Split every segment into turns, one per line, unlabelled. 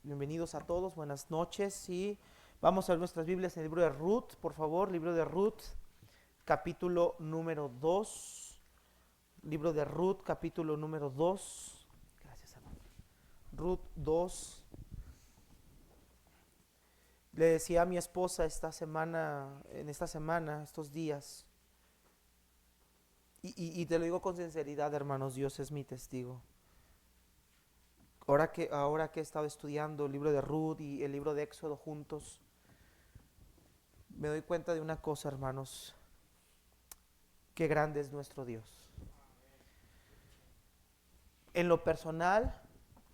Bienvenidos a todos, buenas noches y vamos a ver nuestras Biblias en el libro de Ruth, por favor, libro de Ruth, capítulo número 2, libro de Ruth, capítulo número 2, gracias hermano, Ruth 2. Le decía a mi esposa estos días, y te lo digo con sinceridad, hermanos, Dios es mi testigo. Ahora que he estado estudiando el libro de Ruth y el libro de Éxodo juntos, me doy cuenta de una cosa, hermanos, qué grande es nuestro Dios. En lo personal,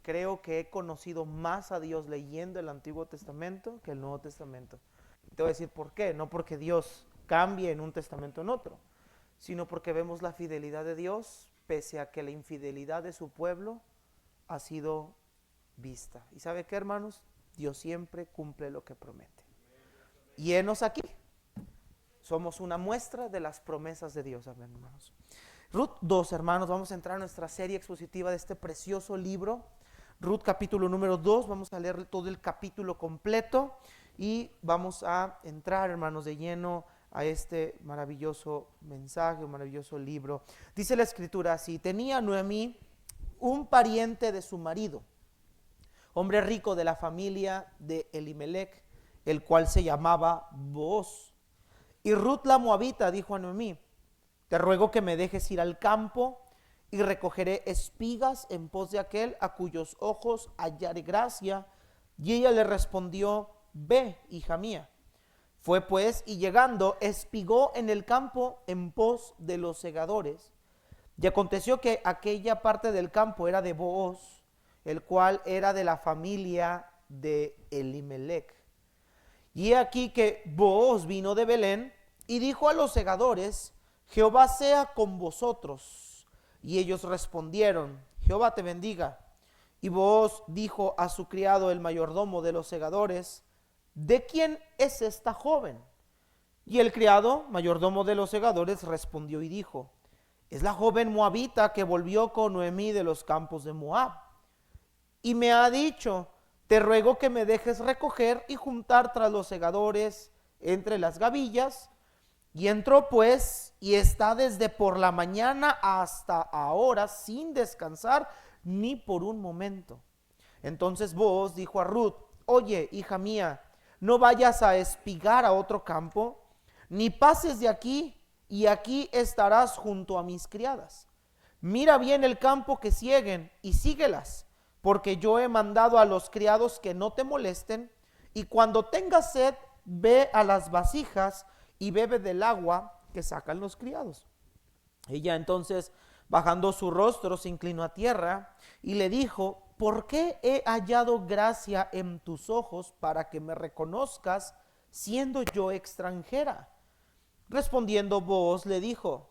creo que he conocido más a Dios leyendo el Antiguo Testamento que el Nuevo Testamento. Te voy a decir por qué, no porque Dios cambie en un testamento en otro, sino porque vemos la fidelidad de Dios pese a que la infidelidad de su pueblo ha sido vista. ¿Y sabe qué, hermanos? Dios siempre cumple lo que promete. Y henos aquí. Somos una muestra de las promesas de Dios, amén, hermanos. Ruth 2, hermanos, vamos a entrar a nuestra serie expositiva de este precioso libro. Ruth capítulo número 2, vamos a leer todo el capítulo completo y vamos a entrar, hermanos, de lleno a este maravilloso mensaje, un maravilloso libro. Dice la escritura así: tenía Noemí un pariente de su marido, hombre rico de la familia de Elimelech, el cual se llamaba Booz. Y Ruth la moabita dijo a Noemí: te ruego que me dejes ir al campo y recogeré espigas en pos de aquel a cuyos ojos hallaré gracia. Y ella le respondió: ve, hija mía. Fue pues, y llegando, espigó en el campo en pos de los segadores. Y aconteció que aquella parte del campo era de Booz, el cual era de la familia de Elimelech. Y he aquí que Booz vino de Belén y dijo a los segadores: Jehová sea con vosotros. Y ellos respondieron: Jehová te bendiga. Y Booz dijo a su criado, el mayordomo de los segadores: ¿de quién es esta joven? Y el criado, mayordomo de los segadores, respondió y dijo: es la joven moabita que volvió con Noemí de los campos de Moab. Y me ha dicho: te ruego que me dejes recoger y juntar tras los segadores entre las gavillas. Y entró pues, y está desde por la mañana hasta ahora sin descansar ni por un momento. Entonces Booz dijo a Ruth: oye, hija mía, no vayas a espigar a otro campo, ni pases de aquí, y aquí estarás junto a mis criadas. Mira bien el campo que sieguen y síguelas, porque yo he mandado a los criados que no te molesten, y cuando tengas sed, ve a las vasijas y bebe del agua que sacan los criados. Ella entonces, bajando su rostro, se inclinó a tierra y le dijo: ¿por qué he hallado gracia en tus ojos para que me reconozcas, siendo yo extranjera? Respondiendo Booz le dijo: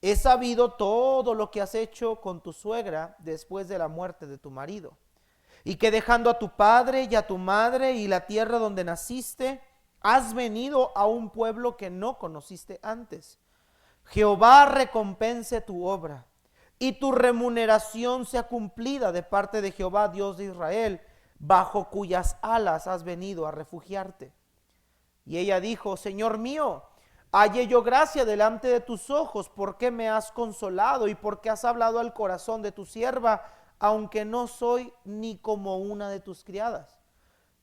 he sabido todo lo que has hecho con tu suegra después de la muerte de tu marido, y que dejando a tu padre y a tu madre y la tierra donde naciste, has venido a un pueblo que no conociste antes. Jehová recompense tu obra, y tu remuneración sea cumplida de parte de Jehová, Dios de Israel, bajo cuyas alas has venido a refugiarte. Y ella dijo: Señor mío, hallé yo gracia delante de tus ojos, porque me has consolado y porque has hablado al corazón de tu sierva, aunque no soy ni como una de tus criadas.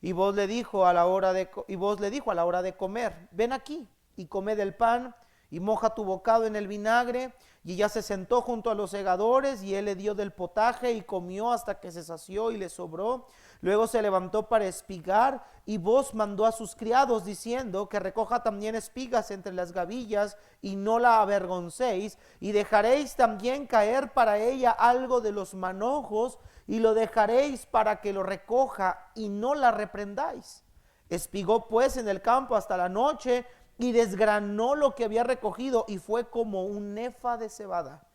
Y vos le dijo a la hora de comer: ven aquí y come del pan y moja tu bocado en el vinagre. Y ella se sentó junto a los segadores, y él le dio del potaje y comió hasta que se sació y le sobró. Luego se levantó para espigar, y Booz mandó a sus criados diciendo: que recoja también espigas entre las gavillas y no la avergoncéis, y dejaréis también caer para ella algo de los manojos, y lo dejaréis para que lo recoja y no la reprendáis. Espigó pues en el campo hasta la noche y desgranó lo que había recogido, y fue como un efa de cebada.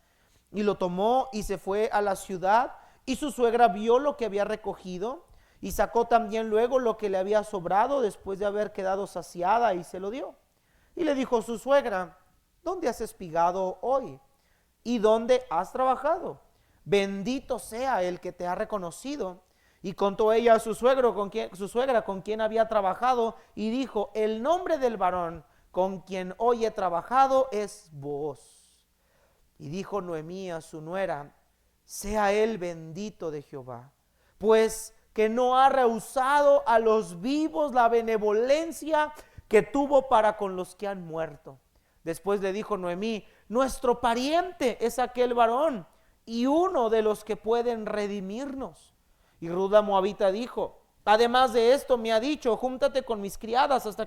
Y lo tomó y se fue a la ciudad, y su suegra vio lo que había recogido, y sacó también luego lo que le había sobrado después de haber quedado saciada, y se lo dio. Y le dijo su suegra: ¿dónde has espigado hoy? ¿Y dónde has trabajado? Bendito sea el que te ha reconocido. Y contó ella a su suegra con quien había trabajado, y dijo: el nombre del varón con quien hoy he trabajado es Booz. Y dijo Noemí a su nuera: sea él bendito de Jehová, pues que no ha rehusado a los vivos la benevolencia que tuvo para con los que han muerto. Después le dijo Noemí: nuestro pariente es aquel varón, y uno de los que pueden redimirnos. Y Ruth la moabita dijo: además de esto me ha dicho: júntate con mis criadas hasta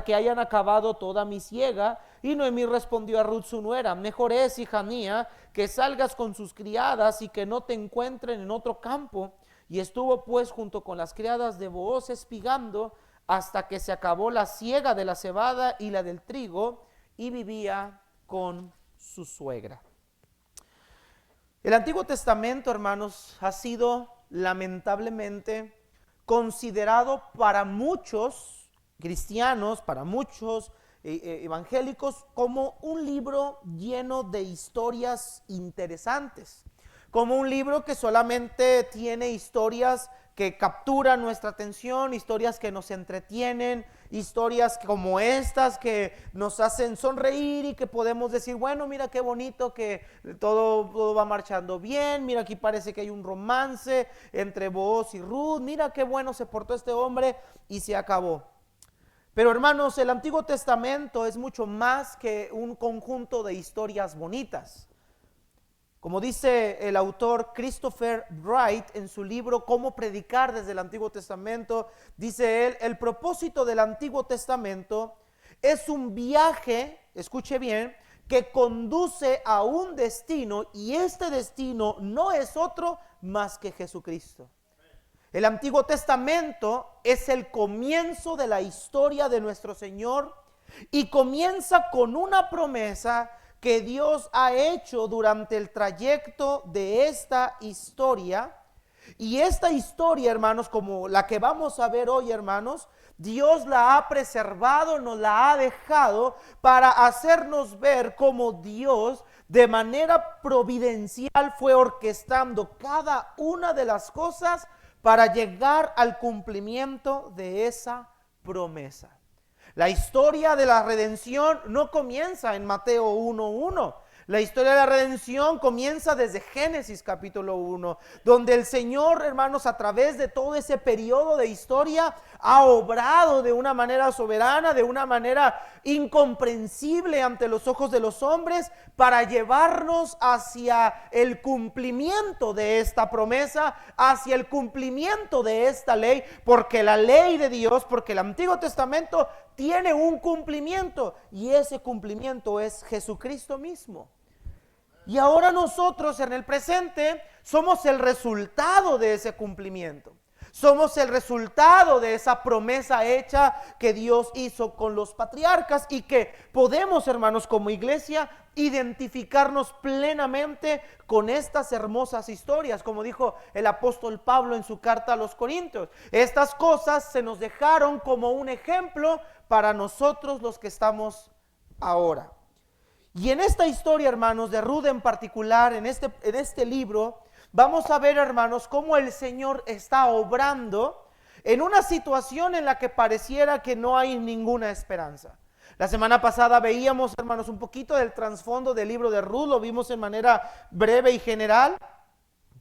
que hayan acabado toda mi siega. Y Noemí respondió a Ruth su nuera: mejor es, hija mía, que salgas con sus criadas y que no te encuentren en otro campo. Y estuvo pues junto con las criadas de Booz espigando hasta que se acabó la siega de la cebada y la del trigo, y vivía con su suegra. El Antiguo Testamento, hermanos, ha sido lamentablemente considerado para muchos cristianos, para muchos evangélicos, como un libro lleno de historias interesantes, como un libro que solamente tiene historias que capturan nuestra atención, historias que nos entretienen, historias como estas que nos hacen sonreír y que podemos decir: bueno, mira qué bonito que todo va marchando bien, mira aquí parece que hay un romance entre Booz y Ruth, mira qué bueno se portó este hombre, y se acabó. Pero hermanos, el Antiguo Testamento es mucho más que un conjunto de historias bonitas. Como dice el autor Christopher Wright en su libro Cómo predicar desde el Antiguo Testamento, dice él: el propósito del Antiguo Testamento es un viaje, escuche bien, que conduce a un destino, y este destino no es otro más que Jesucristo. El Antiguo Testamento es el comienzo de la historia de nuestro Señor, y comienza con una promesa que Dios ha hecho durante el trayecto de esta historia. Y esta historia, hermanos, como la que vamos a ver hoy, hermanos, Dios la ha preservado, nos la ha dejado para hacernos ver cómo Dios de manera providencial fue orquestando cada una de las cosas para llegar al cumplimiento de esa promesa. La historia de la redención no comienza en Mateo 1:1. La historia de la redención comienza desde Génesis capítulo 1, donde el Señor, hermanos, a través de todo ese periodo de historia, ha obrado de una manera soberana, de una manera incomprensible ante los ojos de los hombres, para llevarnos hacia el cumplimiento de esta promesa, hacia el cumplimiento de esta ley, porque la ley de Dios, porque el Antiguo Testamento tiene un cumplimiento, y ese cumplimiento es Jesucristo mismo. Y ahora nosotros en el presente somos el resultado de ese cumplimiento. Somos el resultado de esa promesa hecha que Dios hizo con los patriarcas, y que podemos, hermanos, como iglesia, identificarnos plenamente con estas hermosas historias. Como dijo el apóstol Pablo en su carta a los Corintios, estas cosas se nos dejaron como un ejemplo para nosotros los que estamos ahora. Y en esta historia, hermanos, de Ruth en particular, en este libro, vamos a ver, hermanos, cómo el Señor está obrando en una situación en la que pareciera que no hay ninguna esperanza. La semana pasada veíamos, hermanos, un poquito del trasfondo del libro de Ruth, lo vimos en manera breve y general.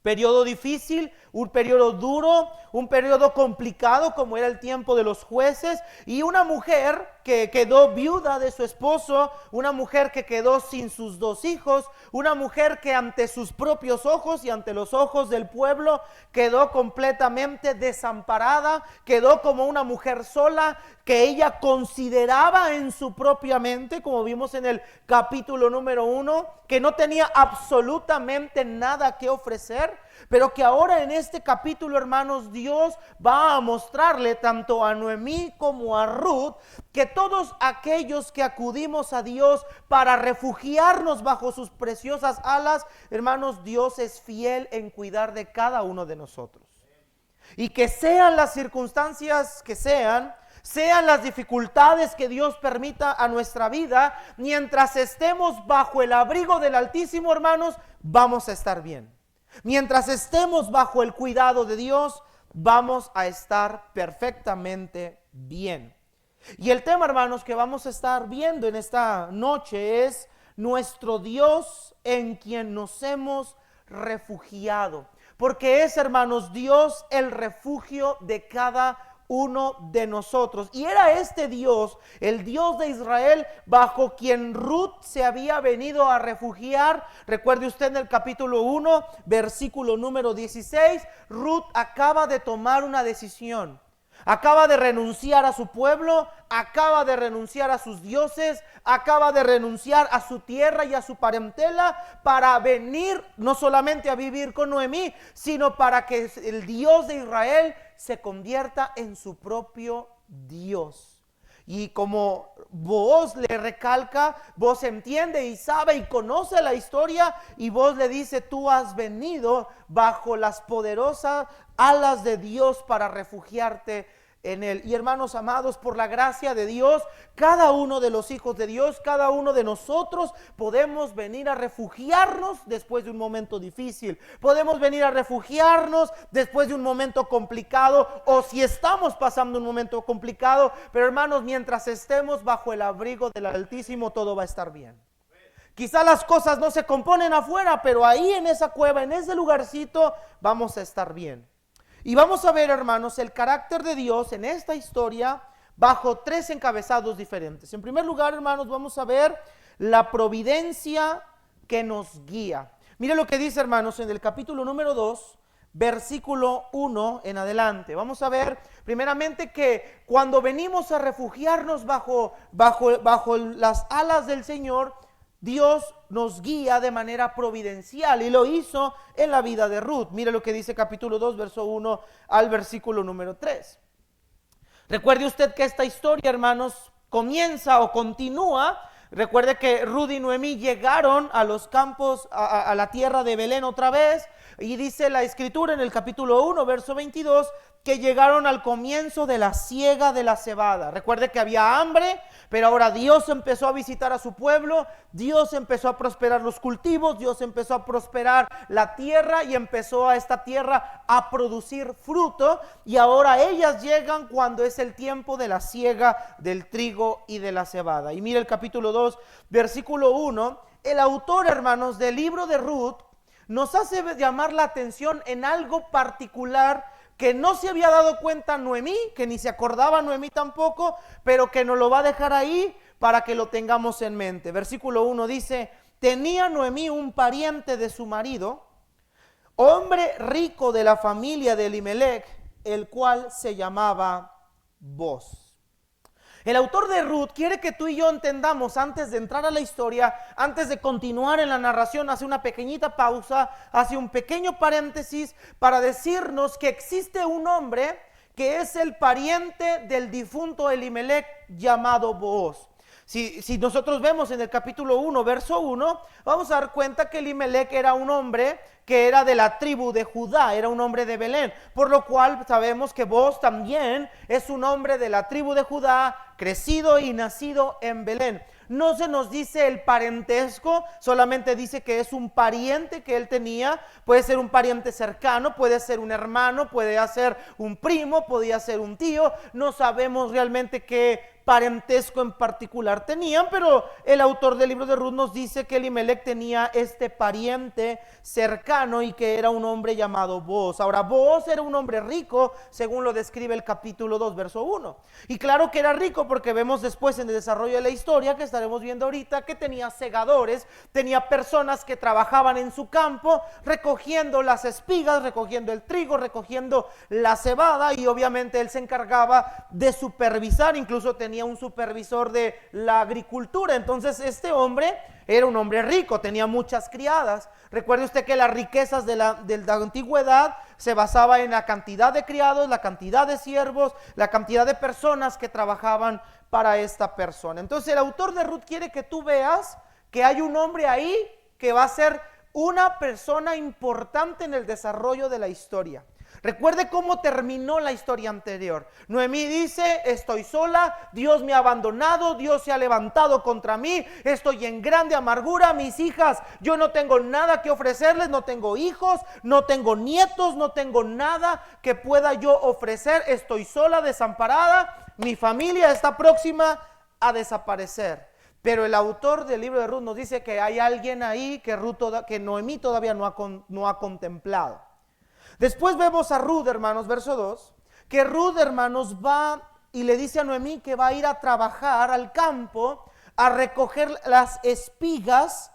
Periodo difícil, un periodo duro, un periodo complicado como era el tiempo de los jueces, y una mujer que quedó viuda de su esposo, una mujer que quedó sin sus 2 hijos, una mujer que ante sus propios ojos y ante los ojos del pueblo quedó completamente desamparada, quedó como una mujer sola, que ella consideraba en su propia mente, como vimos en el capítulo número 1, que no tenía absolutamente nada que ofrecer, pero que ahora en este capítulo, hermanos, Dios va a mostrarle tanto a Noemí como a Ruth que todos aquellos que acudimos a Dios para refugiarnos bajo sus preciosas alas, hermanos, Dios es fiel en cuidar de cada uno de nosotros. Y que sean las circunstancias que sean las dificultades que Dios permita a nuestra vida, mientras estemos bajo el abrigo del Altísimo, hermanos, vamos a estar bien. Mientras estemos bajo el cuidado de Dios, vamos a estar perfectamente bien. Y el tema, hermanos, que vamos a estar viendo en esta noche es nuestro Dios en quien nos hemos refugiado. Porque es, hermanos, Dios el refugio de cada uno de nosotros. Y era este Dios, el Dios de Israel, bajo quien Ruth se había venido a refugiar. Recuerde usted en el capítulo 1, versículo número 16, Ruth acaba de tomar una decisión. Acaba de renunciar a su pueblo, acaba de renunciar a sus dioses, acaba de renunciar a su tierra y a su parentela para venir no solamente a vivir con Noemí, sino para que el Dios de Israel se convierta en su propio Dios. Y como Booz le recalca, Booz entiende y sabe y conoce la historia, y Booz le dice: tú has venido bajo las poderosas alas de Dios para refugiarte en él. Y hermanos amados, por la gracia de Dios, cada uno de los hijos de Dios, cada uno de nosotros podemos venir a refugiarnos después de un momento difícil. Podemos venir a refugiarnos después de un momento complicado, o si estamos pasando un momento complicado. Pero hermanos, mientras estemos bajo el abrigo del Altísimo, todo va a estar bien. Quizá las cosas no se componen afuera, pero ahí en esa cueva, en ese lugarcito, vamos a estar bien. Y vamos a ver, hermanos, el carácter de Dios en esta historia bajo tres encabezados diferentes. En primer lugar, hermanos, vamos a ver la providencia que nos guía. Mire lo que dice, hermanos, en el capítulo número 2, versículo 1 en adelante. Vamos a ver primeramente que cuando venimos a refugiarnos bajo las alas del Señor, Dios nos guía de manera providencial, y lo hizo en la vida de Ruth. Mire lo que dice capítulo 2, verso 1 al versículo número 3. Recuerde usted que esta historia, hermanos, comienza o continúa. Recuerde que Ruth y Noemí llegaron a los campos, a la tierra de Belén otra vez, y dice la escritura en el capítulo 1, verso 22, que llegaron al comienzo de la siega de la cebada. Recuerde que había hambre, pero ahora Dios empezó a visitar a su pueblo, Dios empezó a prosperar los cultivos, Dios empezó a prosperar la tierra, y empezó a esta tierra a producir fruto, y ahora ellas llegan cuando es el tiempo de la siega del trigo y de la cebada. Y mire el capítulo 2, versículo 1, el autor, hermanos, del libro de Ruth nos hace llamar la atención en algo particular que no se había dado cuenta Noemí, que ni se acordaba Noemí tampoco, pero que nos lo va a dejar ahí para que lo tengamos en mente. Versículo 1 dice: tenía Noemí un pariente de su marido, hombre rico de la familia de Elimelech, el cual se llamaba Booz. El autor de Ruth quiere que tú y yo entendamos, antes de entrar a la historia, antes de continuar en la narración, hace una pequeñita pausa, hace un pequeño paréntesis para decirnos que existe un hombre que es el pariente del difunto Elimelech llamado Booz. Si nosotros vemos en el capítulo 1, verso 1, vamos a dar cuenta que Elimelech era un hombre que era de la tribu de Judá, era un hombre de Belén, por lo cual sabemos que Booz también es un hombre de la tribu de Judá, crecido y nacido en Belén. No se nos dice el parentesco, solamente dice que es un pariente que él tenía. Puede ser un pariente cercano, puede ser un hermano, puede ser un primo, podía ser un tío. No sabemos realmente qué parentesco en particular tenían, pero el autor del libro de Ruth nos dice que Elimelech tenía este pariente cercano y que era un hombre llamado Booz. Ahora, Booz era un hombre rico, según lo describe el capítulo 2, verso 1. Y claro que era rico porque vemos después en el desarrollo de la historia, que estaremos viendo ahorita, que tenía segadores, tenía personas que trabajaban en su campo, recogiendo las espigas, recogiendo el trigo, recogiendo la cebada, y obviamente él se encargaba de supervisar, incluso tenía un supervisor de la agricultura. Entonces este hombre era un hombre rico, tenía muchas criadas. Recuerde usted que las riquezas de la antigüedad se basaba en la cantidad de criados, la cantidad de siervos, la cantidad de personas que trabajaban para esta persona. Entonces el autor de Ruth quiere que tú veas que hay un hombre ahí que va a ser una persona importante en el desarrollo de la historia. Recuerde cómo terminó la historia anterior. Noemí dice, estoy sola, Dios me ha abandonado, Dios se ha levantado contra mí, estoy en grande amargura, mis hijas, yo no tengo nada que ofrecerles, no tengo hijos, no tengo nietos, no tengo nada que pueda yo ofrecer, estoy sola, desamparada, mi familia está próxima a desaparecer. Pero el autor del libro de Ruth nos dice que hay alguien ahí que Noemí todavía no ha contemplado. Después vemos a Ruth, hermanos, verso 2, que Ruth, hermanos, va y le dice a Noemí que va a ir a trabajar al campo a recoger las espigas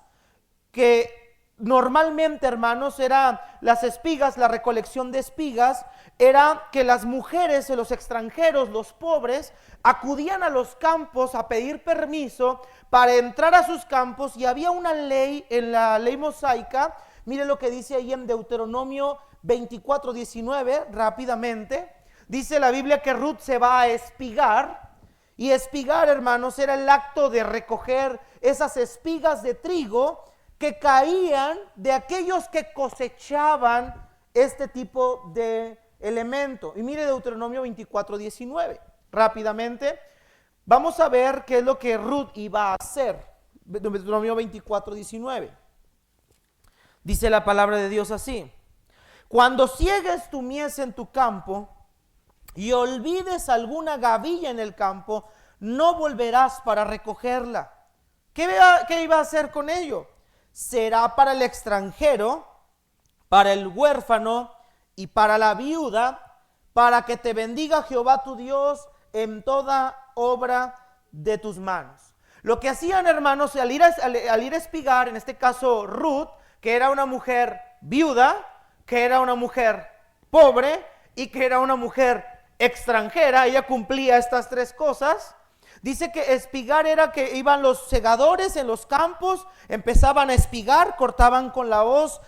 que normalmente, hermanos, era las espigas, la recolección de espigas, era que las mujeres, los extranjeros, los pobres, acudían a los campos a pedir permiso para entrar a sus campos, y había una ley en la ley mosaica. Mire lo que dice ahí en Deuteronomio 24:19, rápidamente. Dice la Biblia que Ruth se va a espigar, y espigar, hermanos, era el acto de recoger esas espigas de trigo que caían de aquellos que cosechaban este tipo de elemento. Y mire Deuteronomio 24:19, rápidamente. Vamos a ver qué es lo que Ruth iba a hacer. Deuteronomio 24:19. Dice la palabra de Dios así: cuando ciegues tu mies en tu campo y olvides alguna gavilla en el campo, no volverás para recogerla. ¿Qué iba a hacer con ello? Será para el extranjero, para el huérfano y para la viuda, para que te bendiga Jehová tu Dios en toda obra de tus manos. Lo que hacían, hermanos, al ir a espigar, en este caso Ruth, que era una mujer viuda, que era una mujer pobre y que era una mujer extranjera, ella cumplía estas tres cosas. Dice que espigar era que iban los segadores en los campos, empezaban a espigar, cortaban con la hoz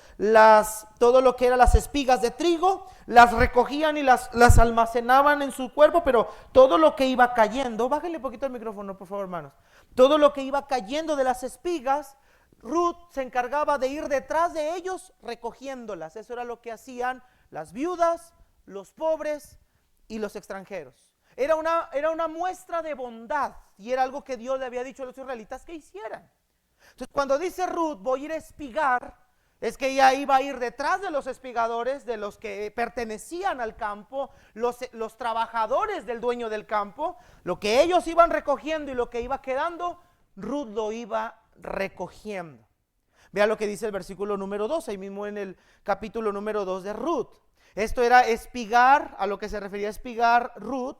todo lo que eran las espigas de trigo, las recogían y las almacenaban en su cuerpo, pero todo lo que iba cayendo, bájenle un poquito el micrófono, por favor, hermanos, todo lo que iba cayendo de las espigas, Ruth se encargaba de ir detrás de ellos recogiéndolas. Eso era lo que hacían las viudas, los pobres y los extranjeros. Era una muestra de bondad, y era algo que Dios le había dicho a los israelitas que hicieran. Entonces, cuando dice Ruth, voy a ir a espigar, es que ella iba a ir detrás de los espigadores, de los que pertenecían al campo, los trabajadores del dueño del campo. Lo que ellos iban recogiendo y lo que iba quedando, Ruth lo iba recogiendo. Vea lo que dice el versículo número 2, ahí mismo en el capítulo número 2 de Ruth. Esto era espigar, a lo que se refería a espigar Ruth,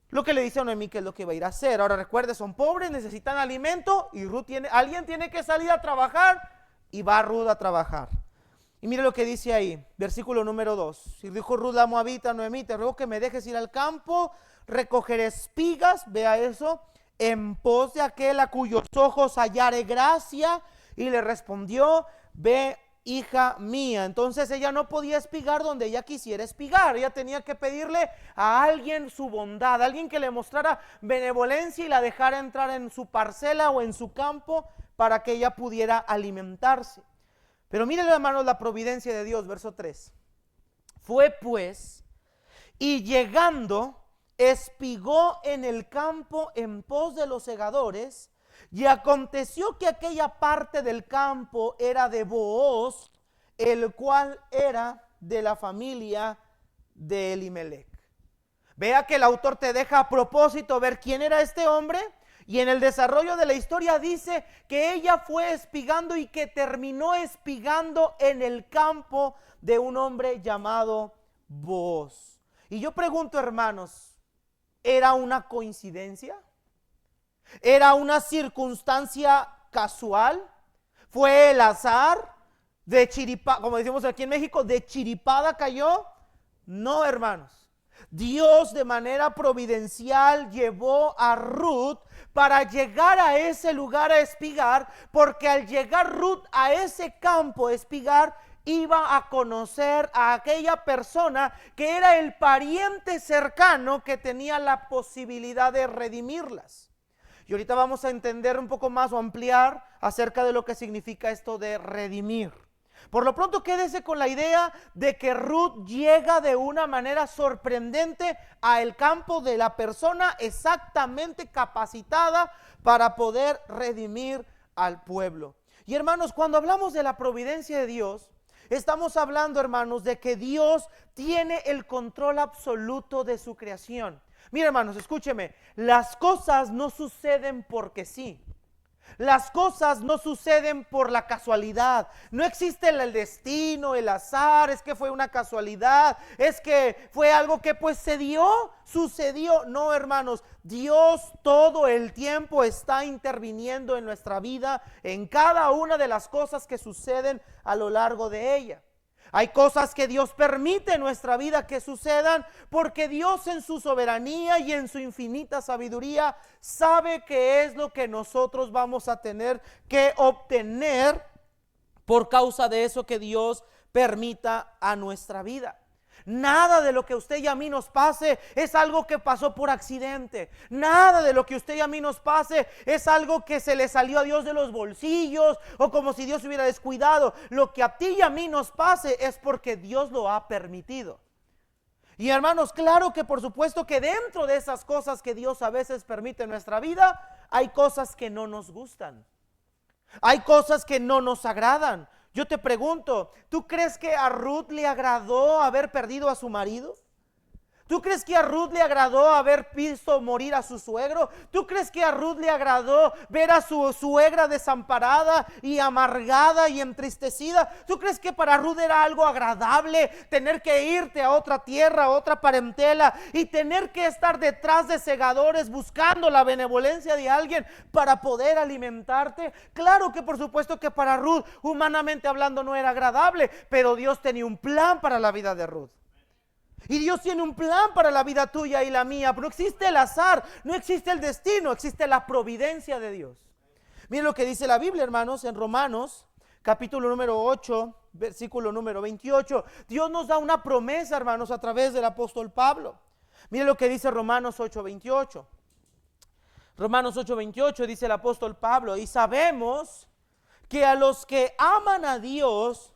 lo que le dice a Noemí que es lo que va a ir a hacer. Ahora recuerde, son pobres, necesitan alimento, y alguien tiene que salir a trabajar, y va Ruth a trabajar. Y mire lo que dice ahí, versículo número 2. Y dijo Ruth la moabita a Noemí: te ruego que me dejes ir al campo, recoger espigas, vea eso, en pos de aquel a cuyos ojos hallare gracia. Y le respondió: ve, hija mía. Entonces ella no podía espigar donde ella quisiera espigar. Ella tenía que pedirle a alguien su bondad, alguien que le mostrara benevolencia y la dejara entrar en su parcela o en su campo para que ella pudiera alimentarse. Pero miren, hermanos, la providencia de Dios, verso 3. Fue pues, y llegando, espigó en el campo en pos de los segadores. Y aconteció que aquella parte del campo era de Booz, el cual era de la familia de Elimelech. Vea que el autor te deja a propósito ver quién era este hombre, y en el desarrollo de la historia dice que ella fue espigando y que terminó espigando en el campo de un hombre llamado Booz. Y yo pregunto, hermanos, ¿era una coincidencia? ¿Era una circunstancia casual? ¿Fue el azar? ¿De chiripada, como decimos aquí en México, de chiripada cayó? No, hermanos. Dios de manera providencial llevó a Ruth para llegar a ese lugar a espigar, porque al llegar Ruth a ese campo a espigar, iba a conocer a aquella persona que era el pariente cercano que tenía la posibilidad de redimirlas. Y ahorita vamos a entender un poco más o ampliar acerca de lo que significa esto de redimir. Por lo pronto quédese con la idea de que Ruth llega de una manera sorprendente al campo de la persona exactamente capacitada para poder redimir al pueblo. Y hermanos, cuando hablamos de la providencia de Dios, estamos hablando, hermanos, de que Dios tiene el control absoluto de su creación. Mira, hermanos, escúcheme, las cosas no suceden porque sí. Las cosas no suceden por la casualidad. No existe el destino, el azar, es que fue una casualidad, es que fue algo que pues se dio, sucedió. No, hermanos, Dios todo el tiempo está interviniendo en nuestra vida, en cada una de las cosas que suceden a lo largo de ella. Hay cosas que Dios permite en nuestra vida que sucedan porque Dios en su soberanía y en su infinita sabiduría sabe qué es lo que nosotros vamos a tener que obtener por causa de eso que Dios permita a nuestra vida. Nada de lo que usted y a mí nos pase es algo que pasó por accidente. Nada de lo que usted y a mí nos pase es algo que se le salió a Dios de los bolsillos o como si Dios hubiera descuidado. Lo que a ti y a mí nos pase es porque Dios lo ha permitido. Y hermanos, claro que por supuesto que dentro de esas cosas que Dios a veces permite en nuestra vida, hay cosas que no nos gustan. Hay cosas que no nos agradan. Yo te pregunto, ¿tú crees que a Ruth le agradó haber perdido a su marido? ¿Tú crees que a Ruth le agradó haber visto morir a su suegro? ¿Tú crees que a Ruth le agradó ver a su suegra desamparada y amargada y entristecida? ¿Tú crees que para Ruth era algo agradable tener que irte a otra tierra, a otra parentela y tener que estar detrás de segadores buscando la benevolencia de alguien para poder alimentarte? Claro que por supuesto que para Ruth, humanamente hablando, no era agradable, pero Dios tenía un plan para la vida de Ruth. Y Dios tiene un plan para la vida tuya y la mía. No existe el azar, no existe el destino, existe la providencia de Dios. Miren lo que dice la Biblia, hermanos, en Romanos, capítulo número 8, versículo número 28. Dios nos da una promesa, hermanos, a través del apóstol Pablo. Miren lo que dice Romanos 8, 28. Romanos 8, 28 dice el apóstol Pablo: y sabemos que a los que aman a Dios,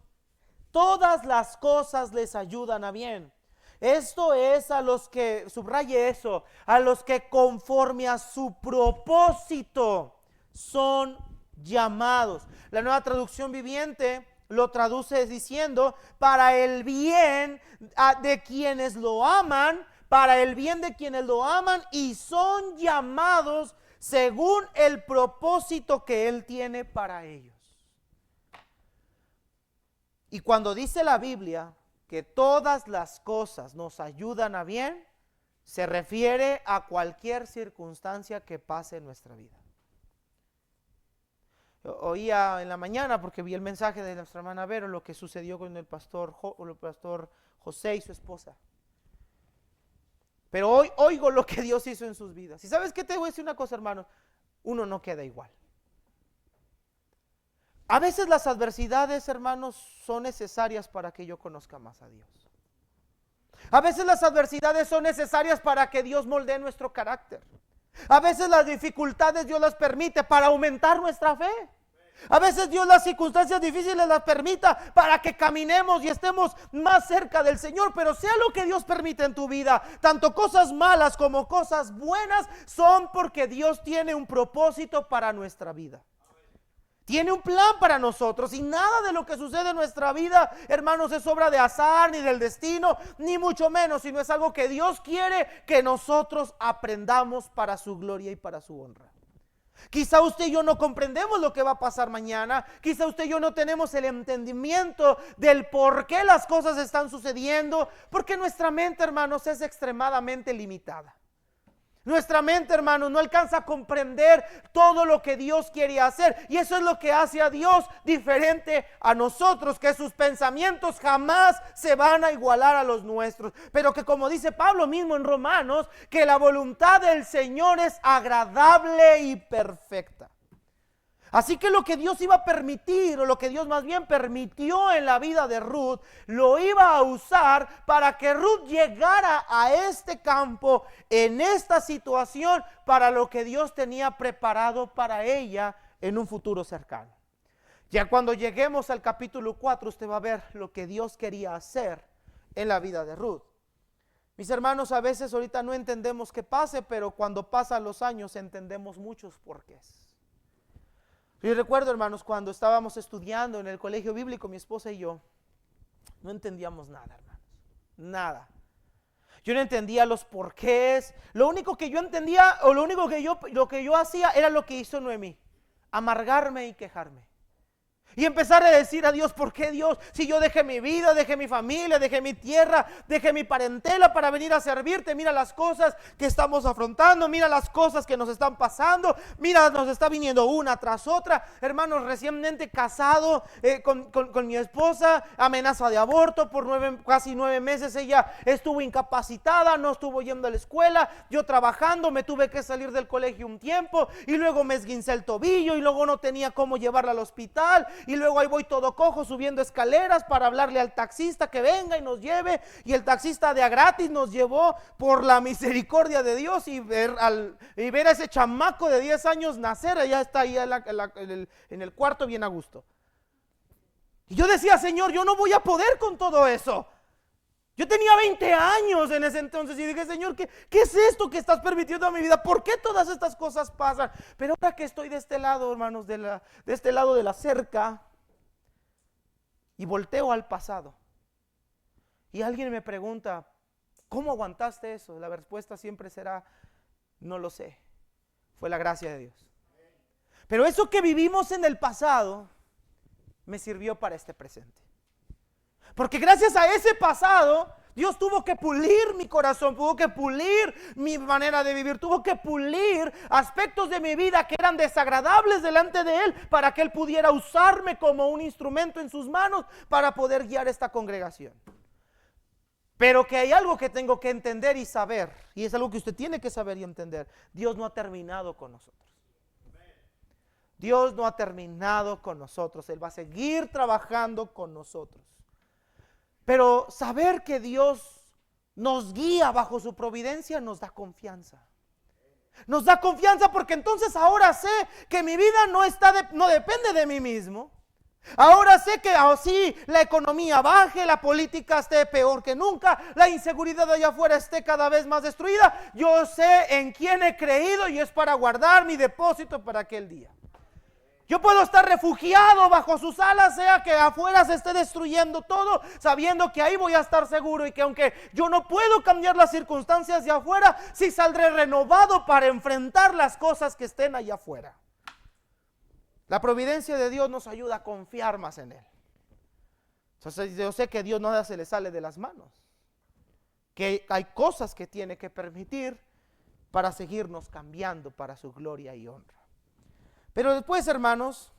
todas las cosas les ayudan a bien. Esto es a los que, subraye eso, a los que conforme a su propósito son llamados. La Nueva Traducción Viviente lo traduce diciendo: para el bien de quienes lo aman, para el bien de quienes lo aman y son llamados según el propósito que Él tiene para ellos. Y cuando dice la Biblia que todas las cosas nos ayudan a bien, se refiere a cualquier circunstancia que pase en nuestra vida. Oía en la mañana, porque vi el mensaje de nuestra hermana Vero, lo que sucedió con el pastor José y su esposa. Pero hoy oigo lo que Dios hizo en sus vidas. Y ¿sabes qué? Te voy a decir una cosa, hermano. Uno no queda igual. A veces las adversidades, hermanos, son necesarias para que yo conozca más a Dios. A veces las adversidades son necesarias para que Dios moldee nuestro carácter. A veces las dificultades Dios las permite para aumentar nuestra fe. A veces Dios las circunstancias difíciles las permita para que caminemos y estemos más cerca del Señor. Pero sea lo que Dios permite en tu vida, tanto cosas malas como cosas buenas, son porque Dios tiene un propósito para nuestra vida. Tiene un plan para nosotros y nada de lo que sucede en nuestra vida, hermanos, es obra de azar ni del destino, ni mucho menos, sino es algo que Dios quiere que nosotros aprendamos para su gloria y para su honra. Quizá usted y yo no comprendemos lo que va a pasar mañana, quizá usted y yo no tenemos el entendimiento del por qué las cosas están sucediendo, porque nuestra mente, hermanos, es extremadamente limitada. Nuestra mente, hermanos, no alcanza a comprender todo lo que Dios quiere hacer. Y eso es lo que hace a Dios diferente a nosotros, que sus pensamientos jamás se van a igualar a los nuestros. Pero que, como dice Pablo mismo en Romanos, que la voluntad del Señor es agradable y perfecta. Así que lo que Dios iba a permitir, o lo que Dios más bien permitió en la vida de Ruth, lo iba a usar para que Ruth llegara a este campo, en esta situación, para lo que Dios tenía preparado para ella en un futuro cercano. Ya cuando lleguemos al capítulo 4, usted va a ver lo que Dios quería hacer en la vida de Ruth. Mis hermanos, a veces ahorita no entendemos qué pase, pero cuando pasan los años entendemos muchos porqués. Yo recuerdo, hermanos, cuando estábamos estudiando en el colegio bíblico, mi esposa y yo, no entendíamos nada, hermanos, nada. Yo no entendía los porqués. Lo único que yo entendía, o lo que yo hacía era lo que hizo Noemí: amargarme y quejarme. Y empezar a decir a Dios: ¿por qué, Dios? Si yo dejé mi vida, dejé mi familia, dejé mi tierra, dejé mi parentela para venir a servirte. Mira las cosas que estamos afrontando, mira las cosas que nos están pasando, mira, nos está viniendo una tras otra. Hermanos, recientemente casado con mi esposa, amenaza de aborto por casi 9 meses. Ella estuvo incapacitada, no estuvo yendo a la escuela, yo trabajando, me tuve que salir del colegio un tiempo, y luego me esguincé el tobillo, y luego no tenía cómo llevarla al hospital. Y luego ahí voy todo cojo subiendo escaleras para hablarle al taxista que venga y nos lleve. Y el taxista de a gratis nos llevó por la misericordia de Dios. Y ver a ese chamaco de 10 años nacer, ya está ahí en el cuarto bien a gusto. Y yo decía: Señor, yo no voy a poder con todo eso. Yo tenía 20 años en ese entonces y dije: Señor, ¿qué es esto que estás permitiendo a mi vida? ¿Por qué todas estas cosas pasan? Pero ahora que estoy de este lado, hermanos, de este lado de la cerca, y volteo al pasado, y alguien me pregunta: ¿cómo aguantaste eso? La respuesta siempre será: no lo sé, fue la gracia de Dios. Pero eso que vivimos en el pasado me sirvió para este presente. Porque gracias a ese pasado, Dios tuvo que pulir mi corazón, tuvo que pulir mi manera de vivir, tuvo que pulir aspectos de mi vida que eran desagradables delante de Él, para que Él pudiera usarme como un instrumento en sus manos para poder guiar esta congregación. Pero que hay algo que tengo que entender y saber, y es algo que usted tiene que saber y entender: Dios no ha terminado con nosotros. Dios no ha terminado con nosotros. Él va a seguir trabajando con nosotros. Pero saber que Dios nos guía bajo su providencia nos da confianza. Nos da confianza porque entonces ahora sé que mi vida no depende de mí mismo. Ahora sé que así la economía baje, la política esté peor que nunca, la inseguridad allá afuera esté cada vez más destruida, yo sé en quién he creído y es para guardar mi depósito para aquel día. Yo puedo estar refugiado bajo sus alas, sea que afuera se esté destruyendo todo, sabiendo que ahí voy a estar seguro, y que aunque yo no puedo cambiar las circunstancias de afuera, sí saldré renovado para enfrentar las cosas que estén allá afuera. La providencia de Dios nos ayuda a confiar más en Él. Entonces yo sé que Dios nada se le sale de las manos, que hay cosas que tiene que permitir para seguirnos cambiando para su gloria y honra. Pero después, hermanos,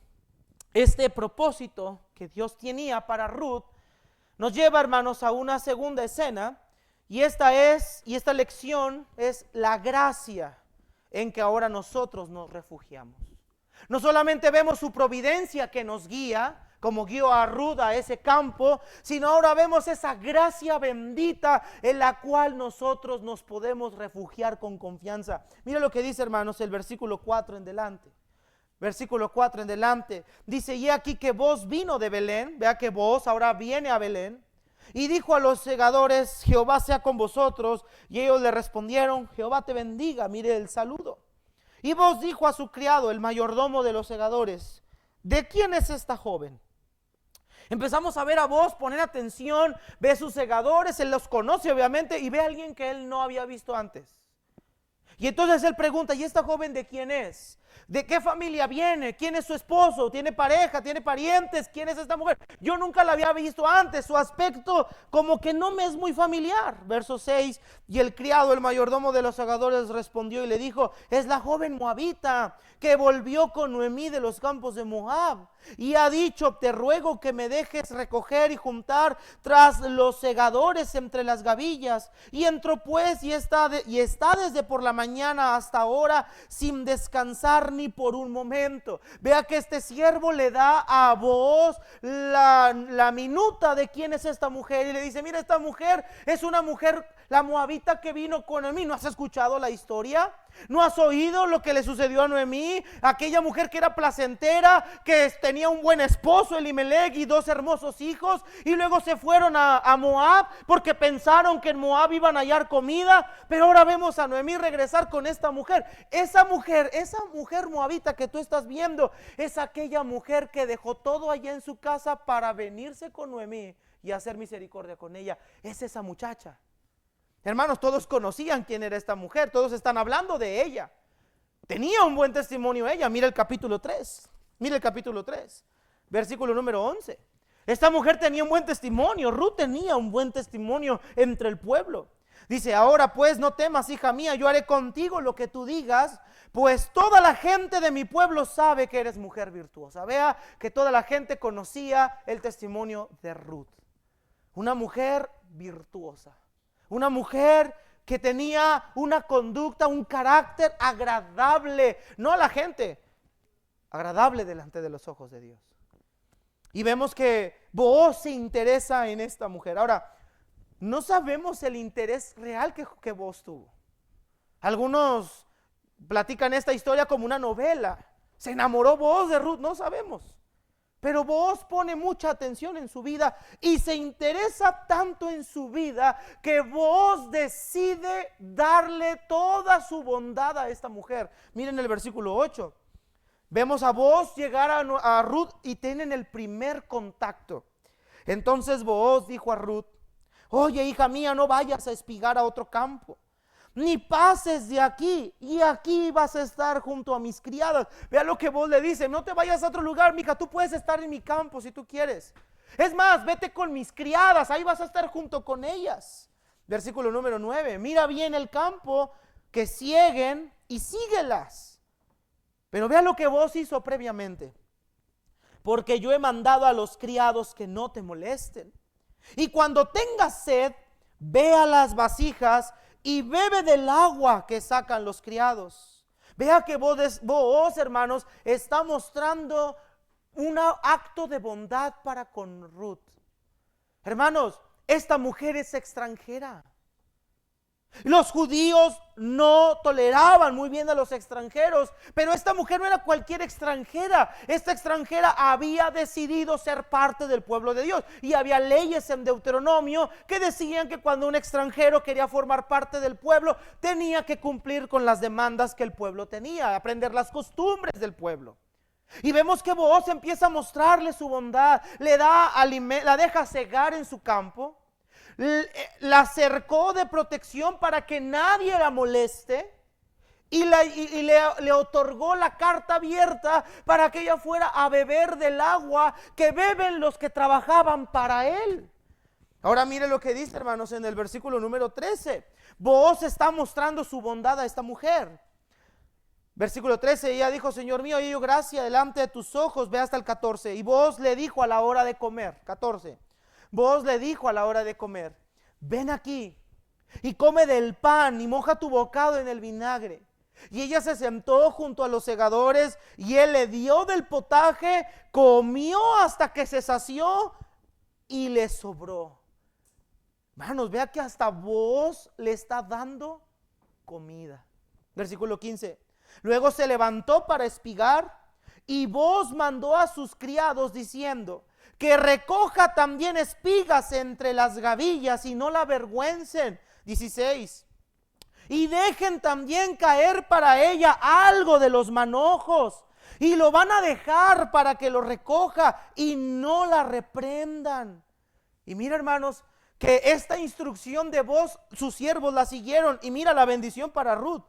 este propósito que Dios tenía para Ruth nos lleva, hermanos, a una segunda escena, y esta lección es la gracia en que ahora nosotros nos refugiamos. No solamente vemos su providencia que nos guía, como guió a Ruth a ese campo, sino ahora vemos esa gracia bendita en la cual nosotros nos podemos refugiar con confianza. Mira lo que dice, hermanos, el versículo 4 en delante. Versículo 4 en delante, dice: y aquí que Booz vino de Belén. Vea que Booz ahora viene a Belén. Y dijo a los segadores: Jehová sea con vosotros. Y ellos le respondieron: Jehová te bendiga. Mire el saludo. Y Booz dijo a su criado, el mayordomo de los segadores: ¿de quién es esta joven? Empezamos a ver a Booz, poner atención, ve sus segadores, él los conoce obviamente, y ve a alguien que él no había visto antes. Y entonces él pregunta: ¿y esta joven de quién es? ¿De qué familia viene? ¿Quién es su esposo? ¿Tiene pareja? ¿Tiene parientes? ¿Quién es esta mujer? Yo nunca la había visto antes, su aspecto como que no me es muy familiar. Verso 6, y el criado, el mayordomo de los segadores, respondió y le dijo: es la joven moabita que volvió con Noemí de los campos de Moab, y ha dicho: te ruego que me dejes recoger y juntar tras los segadores entre las gavillas. Y entró pues y está desde por la mañana hasta ahora sin descansar ni por un momento. Vea que este siervo le da a Booz la minuta de quién es esta mujer, y le dice: mira, esta mujer es una mujer la moabita que vino con Noemí. ¿No has escuchado la historia? ¿No has oído lo que le sucedió a Noemí? Aquella mujer que era placentera, que tenía un buen esposo, Elimelec, y 2 hermosos hijos, y luego se fueron a Moab porque pensaron que en Moab iban a hallar comida. Pero ahora vemos a Noemí regresar con esta mujer. Esa mujer moabita que tú estás viendo, es aquella mujer que dejó todo allá en su casa para venirse con Noemí y hacer misericordia con ella. Es esa muchacha. Hermanos, todos conocían quién era esta mujer, todos están hablando de ella. Tenía un buen testimonio ella. Mira el capítulo 3, versículo número 11. Esta mujer tenía un buen testimonio, Ruth tenía un buen testimonio entre el pueblo. Dice, ahora pues no temas, hija mía, yo haré contigo lo que tú digas, pues toda la gente de mi pueblo sabe que eres mujer virtuosa. Vea que toda la gente conocía el testimonio de Ruth. Una mujer virtuosa, una mujer que tenía una conducta, un carácter agradable, no a la gente, agradable delante de los ojos de Dios. Y vemos que Booz se interesa en esta mujer. Ahora, no sabemos el interés real que Booz tuvo. Algunos platican esta historia como una novela. ¿Se enamoró Booz de Ruth? No sabemos. Pero Booz pone mucha atención en su vida y se interesa tanto en su vida que Booz decide darle toda su bondad a esta mujer. Miren el versículo 8. Vemos a Booz llegar a Ruth y tienen el primer contacto. Entonces Booz dijo a Ruth, oye, hija mía, no vayas a espigar a otro campo, ni pases de aquí, y aquí vas a estar junto a mis criadas. Vea lo que Booz le dice, no te vayas a otro lugar, mija, tú puedes estar en mi campo si tú quieres. Es más, vete con mis criadas, ahí vas a estar junto con ellas. Versículo número 9, mira bien el campo, que sieguen y síguelas. Pero vea lo que Booz hizo previamente. Porque yo he mandado a los criados que no te molesten. Y cuando tengas sed, ve a las vasijas y bebe del agua que sacan los criados. Vea que Booz, hermanos, está mostrando un acto de bondad para con Ruth. Hermanos, esta mujer es extranjera. Los judíos no toleraban muy bien a los extranjeros, pero esta mujer no era cualquier extranjera. Esta extranjera había decidido ser parte del pueblo de Dios, y había leyes en Deuteronomio que decían que cuando un extranjero quería formar parte del pueblo, tenía que cumplir con las demandas que el pueblo tenía, aprender las costumbres del pueblo. Y vemos que Booz empieza a mostrarle su bondad, le da alimento, la deja cegar en su campo, la cercó de protección para que nadie la moleste, y le otorgó la carta abierta para que ella fuera a beber del agua que beben los que trabajaban para él. Ahora mire lo que dice, hermanos, en el versículo número 13. Booz está mostrando su bondad a esta mujer. Versículo 13, ella dijo, Señor mío, hallo gracia delante de tus ojos. Ve hasta el 14. Y Booz le dijo a la hora de comer, 14. Booz le dijo a la hora de comer, ven aquí y come del pan y moja tu bocado en el vinagre. Y ella se sentó junto a los segadores y él le dio del potaje, comió hasta que se sació y le sobró. Hermanos, vea que hasta Booz le está dando comida. Versículo 15. Luego se levantó para espigar y Booz mandó a sus criados diciendo, que recoja también espigas entre las gavillas y no la avergüencen. 16. Y dejen también caer para ella algo de los manojos, y lo van a dejar para que lo recoja y no la reprendan. Y mira, hermanos, que esta instrucción de Booz, sus siervos la siguieron, y mira la bendición para Ruth.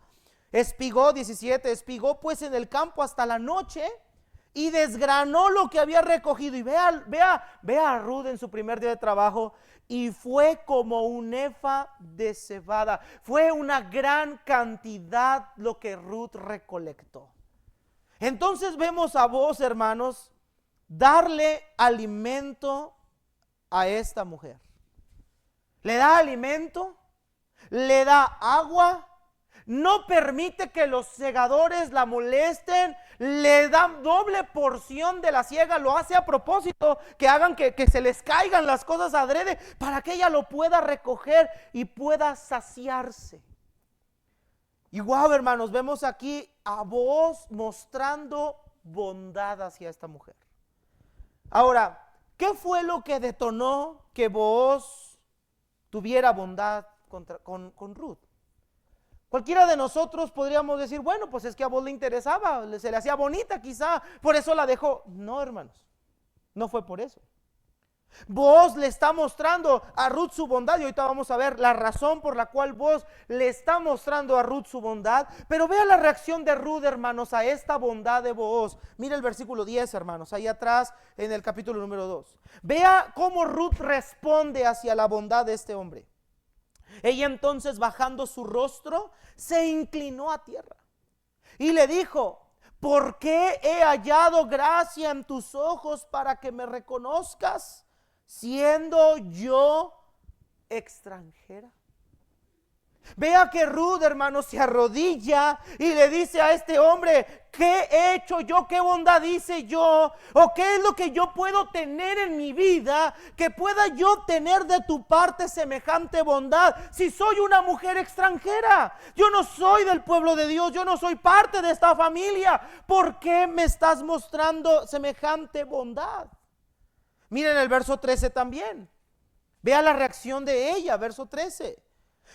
Espigó, 17, espigó pues en el campo hasta la noche y desgranó lo que había recogido. Y vea a Ruth en su primer día de trabajo, y fue como un efa de cebada. Fue una gran cantidad lo que Ruth recolectó. Entonces vemos a Booz, hermanos, darle alimento a esta mujer. Le da alimento, le da agua, no permite que los segadores la molesten, le dan doble porción de la siega, lo hace a propósito, que hagan que se les caigan las cosas adrede, para que ella lo pueda recoger y pueda saciarse. Y wow, hermanos, vemos aquí a Booz mostrando bondad hacia esta mujer. Ahora, ¿qué fue lo que detonó que Booz tuviera bondad con Ruth? Cualquiera de nosotros podríamos decir, bueno, pues es que a Booz le interesaba, se le hacía bonita quizá, por eso la dejó. No, hermanos, no fue por eso. Booz le está mostrando a Ruth su bondad, y ahorita vamos a ver la razón por la cual Booz le está mostrando a Ruth su bondad. Pero vea la reacción de Ruth, hermanos, a esta bondad de Booz. Mira el versículo 10, hermanos, ahí atrás en el capítulo número 2. Vea cómo Ruth responde hacia la bondad de este hombre. Ella entonces, bajando su rostro, se inclinó a tierra y le dijo: ¿por qué he hallado gracia en tus ojos para que me reconozcas, siendo yo extranjera? Vea que Ruth, hermano, se arrodilla y le dice a este hombre: ¿qué he hecho yo? ¿Qué bondad hice yo? ¿O qué es lo que yo puedo tener en mi vida que pueda yo tener de tu parte semejante bondad? Si soy una mujer extranjera, yo no soy del pueblo de Dios, yo no soy parte de esta familia. ¿Por qué me estás mostrando semejante bondad? Miren el verso 13 también. Vea la reacción de ella, verso 13.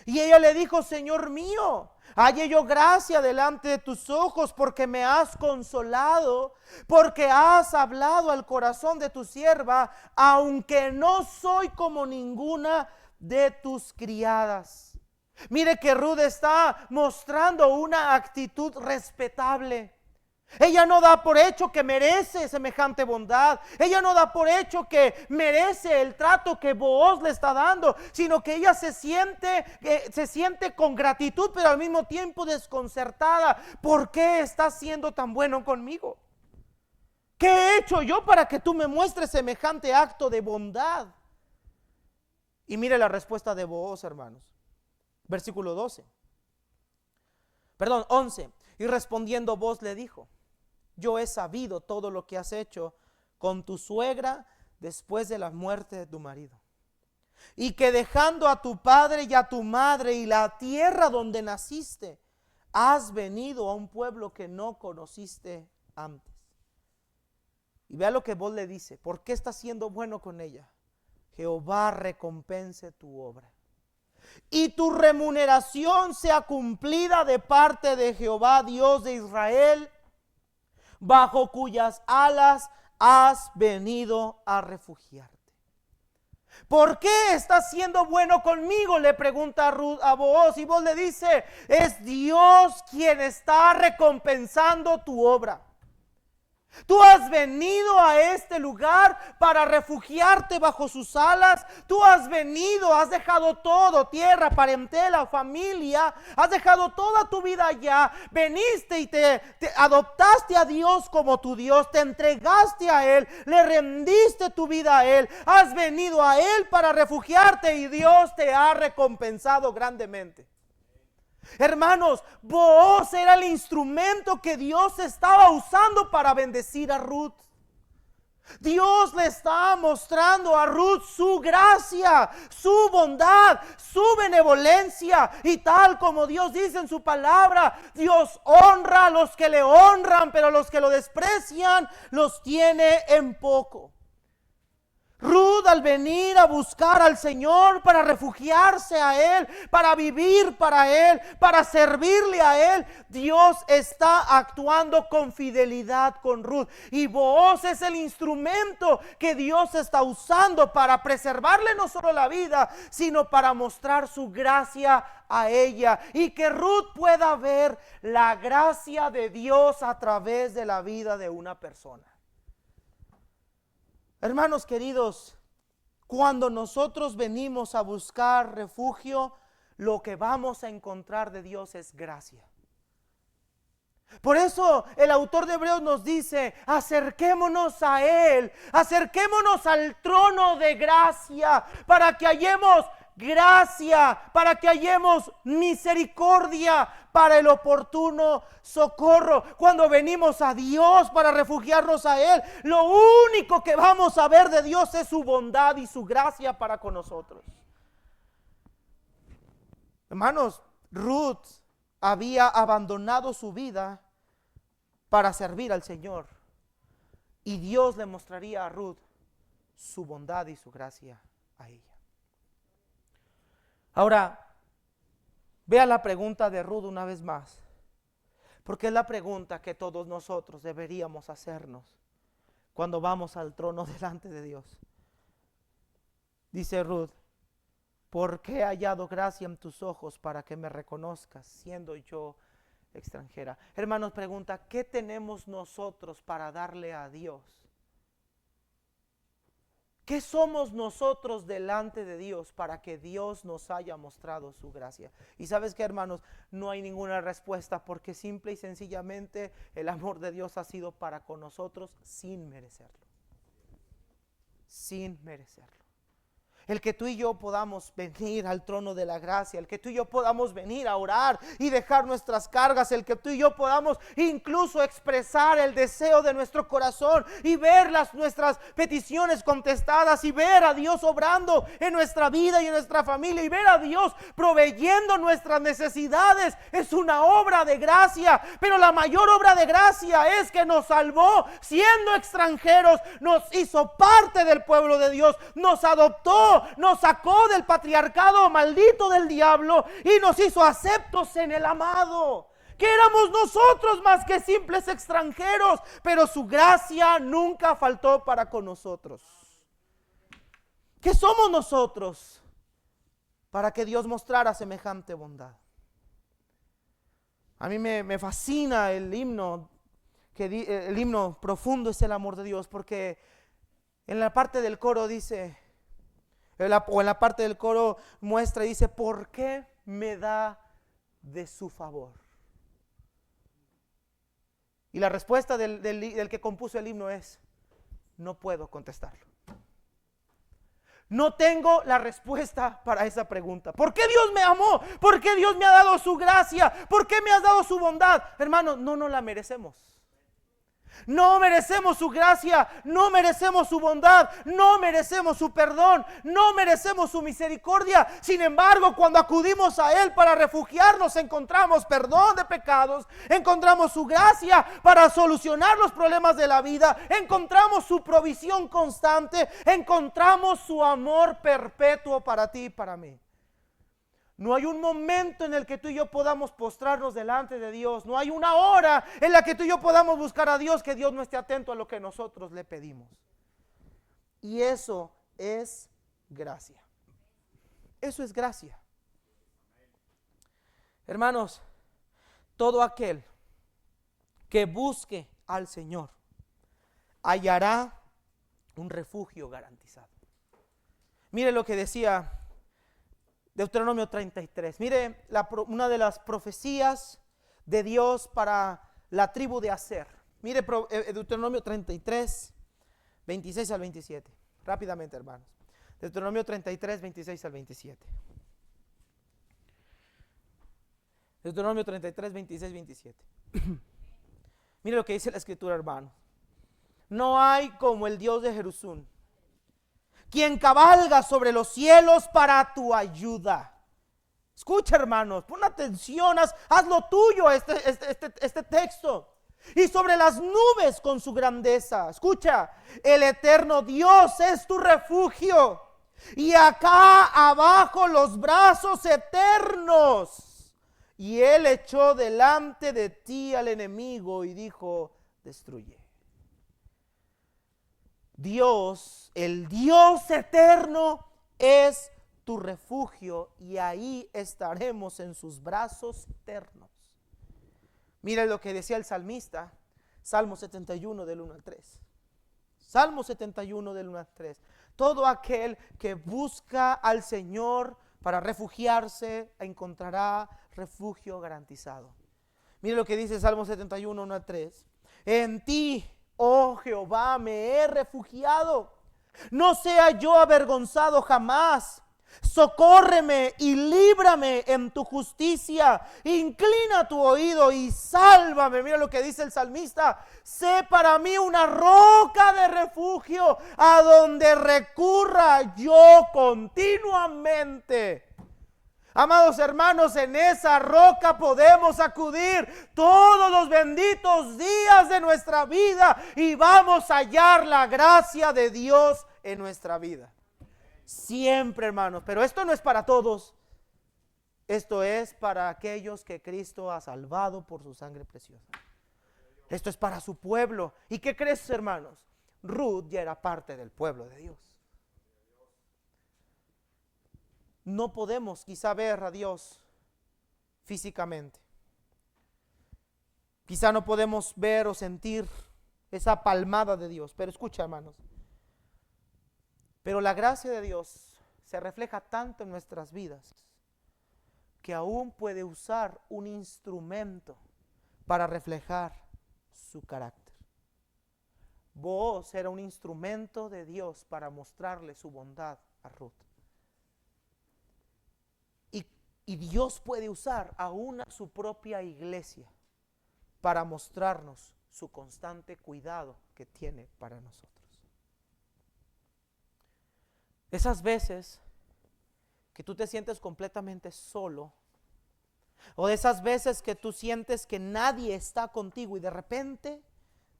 Y ella le dijo: Señor mío, hallé yo gracia delante de tus ojos, porque me has consolado, porque has hablado al corazón de tu sierva, aunque no soy como ninguna de tus criadas. Mire que Ruth está mostrando una actitud respetable. Ella no da por hecho que merece semejante bondad. Ella no da por hecho que merece el trato que Booz le está dando, sino que ella se siente con gratitud, pero al mismo tiempo desconcertada. ¿Por qué estás siendo tan bueno conmigo? ¿Qué he hecho yo para que tú me muestres semejante acto de bondad? Y mire la respuesta de Booz, hermanos. Versículo 11. Y respondiendo Booz le dijo: yo he sabido todo lo que has hecho con tu suegra después de la muerte de tu marido, y que dejando a tu padre y a tu madre y la tierra donde naciste, has venido a un pueblo que no conociste antes. Y vea lo que Booz le dice: ¿por qué estás siendo bueno con ella? Jehová recompense tu obra, y tu remuneración sea cumplida de parte de Jehová, Dios de Israel, bajo cuyas alas has venido a refugiarte. ¿Por qué estás siendo bueno conmigo?, le pregunta Ruth a Booz, y Booz le dice: es Dios quien está recompensando tu obra. Tú has venido a este lugar para refugiarte bajo sus alas. Tú has venido, has dejado todo, tierra, parentela, familia, has dejado toda tu vida allá. Veniste y te adoptaste a Dios como tu Dios, te entregaste a Él, le rendiste tu vida a Él. Has venido a Él para refugiarte y Dios te ha recompensado grandemente. Hermanos, Booz era el instrumento que Dios estaba usando para bendecir a Ruth. Dios le está mostrando a Ruth su gracia, su bondad, su benevolencia. Y tal como Dios dice en su palabra, Dios honra a los que le honran, pero los que lo desprecian los tiene en poco. Ruth, al venir a buscar al Señor para refugiarse a Él, para vivir para Él, para servirle a Él, Dios está actuando con fidelidad con Ruth. Y Booz es el instrumento que Dios está usando para preservarle no solo la vida, sino para mostrar su gracia a ella, y que Ruth pueda ver la gracia de Dios a través de la vida de una persona. Hermanos queridos, cuando nosotros venimos a buscar refugio, lo que vamos a encontrar de Dios es gracia. Por eso el autor de Hebreos nos dice: acerquémonos a Él, acerquémonos al trono de gracia, para que hallemos gracia, para que hallemos misericordia para el oportuno socorro. Cuando venimos a Dios para refugiarnos a Él, lo único que vamos a ver de Dios es su bondad y su gracia para con nosotros. Hermanos, Ruth había abandonado su vida para servir al Señor. Y Dios le mostraría a Ruth su bondad y su gracia a ella. Ahora, vea la pregunta de Ruth una vez más, porque es la pregunta que todos nosotros deberíamos hacernos cuando vamos al trono delante de Dios. Dice Ruth: ¿por qué he hallado gracia en tus ojos para que me reconozcas, siendo yo extranjera? Hermanos, pregunta: ¿qué tenemos nosotros para darle a Dios? ¿Qué somos nosotros delante de Dios para que Dios nos haya mostrado su gracia? Y sabes qué, hermanos, no hay ninguna respuesta, porque simple y sencillamente el amor de Dios ha sido para con nosotros sin merecerlo. Sin merecerlo. El que tú y yo podamos venir al trono de la gracia, el que tú y yo podamos venir a orar y dejar nuestras cargas, el que tú y yo podamos incluso expresar el deseo de nuestro corazón y ver nuestras peticiones contestadas y ver a Dios obrando en nuestra vida y en nuestra familia y ver a Dios proveyendo nuestras necesidades, es una obra de gracia. Pero la mayor obra de gracia es que nos salvó siendo extranjeros, nos hizo parte del pueblo de Dios, nos adoptó, nos sacó del patriarcado maldito del diablo y nos hizo aceptos en el amado. Que éramos nosotros más que simples extranjeros, pero su gracia nunca faltó para con nosotros. ¿Qué somos nosotros para que Dios mostrara semejante bondad? A mí me fascina el himno, el himno profundo es el amor de Dios, porque en la parte del coro dice, o en la parte del coro muestra y dice: ¿por qué me da de su favor? Y la respuesta del que compuso el himno es: no puedo contestarlo. No tengo la respuesta para esa pregunta. ¿Por qué Dios me amó? ¿Por qué Dios me ha dado su gracia? ¿Por qué me has dado su bondad? Hermanos, no nos la merecemos. No merecemos su gracia, no merecemos su bondad, no merecemos su perdón, no merecemos su misericordia. Sin embargo, cuando acudimos a Él para refugiarnos, encontramos perdón de pecados, encontramos su gracia para solucionar los problemas de la vida, encontramos su provisión constante, encontramos su amor perpetuo para ti y para mí. No hay un momento en el que tú y yo podamos postrarnos delante de Dios. No hay una hora en la que tú y yo podamos buscar a Dios que Dios no esté atento a lo que nosotros le pedimos. Y eso es gracia. Eso es gracia. Hermanos, todo aquel que busque al Señor hallará un refugio garantizado. Mire lo que decía Deuteronomio 33. Mire una de las profecías de Dios para la tribu de Aser. Mire Deuteronomio 33, 26 al 27. Rápidamente, hermanos. Deuteronomio 33, 26 al 27. Deuteronomio 33, 26, 27. Mire lo que dice la escritura, hermano. No hay como el Dios de Jerusalén, quien cabalga sobre los cielos para tu ayuda. Escucha, hermanos, pon atención, haz lo tuyo este texto. Y sobre las nubes con su grandeza. Escucha: el eterno Dios es tu refugio, y acá abajo los brazos eternos. Y Él echó delante de ti al enemigo y dijo: destruye. Dios, el Dios eterno, es tu refugio, y ahí estaremos en sus brazos eternos. Mira lo que decía el salmista, Salmo 71 del 1 al 3. Salmo 71 del 1 al 3. Todo aquel que busca al Señor para refugiarse encontrará refugio garantizado. Mira lo que dice Salmo 71, 1 al 3. En ti, oh Jehová, me he refugiado. No sea yo avergonzado jamás. Socórreme y líbrame en tu justicia. Inclina tu oído y sálvame. Mira lo que dice el salmista. Sé para mí una roca de refugio a donde recurra yo continuamente. Amados hermanos, en esa roca podemos acudir todos los benditos días de nuestra vida y vamos a hallar la gracia de Dios en nuestra vida. Siempre, hermanos, pero esto no es para todos. Esto es para aquellos que Cristo ha salvado por su sangre preciosa. Esto es para su pueblo. ¿Y qué crees, hermanos? Ruth ya era parte del pueblo de Dios. No podemos quizá ver a Dios físicamente. Quizá no podemos ver o sentir esa palmada de Dios. Pero escucha, hermanos. Pero la gracia de Dios se refleja tanto en nuestras vidas que aún puede usar un instrumento para reflejar su carácter. Booz era un instrumento de Dios para mostrarle su bondad a Ruth. Y Dios puede usar aún a su propia iglesia para mostrarnos su constante cuidado que tiene para nosotros. Esas veces que tú te sientes completamente solo, o de esas veces que tú sientes que nadie está contigo y de repente,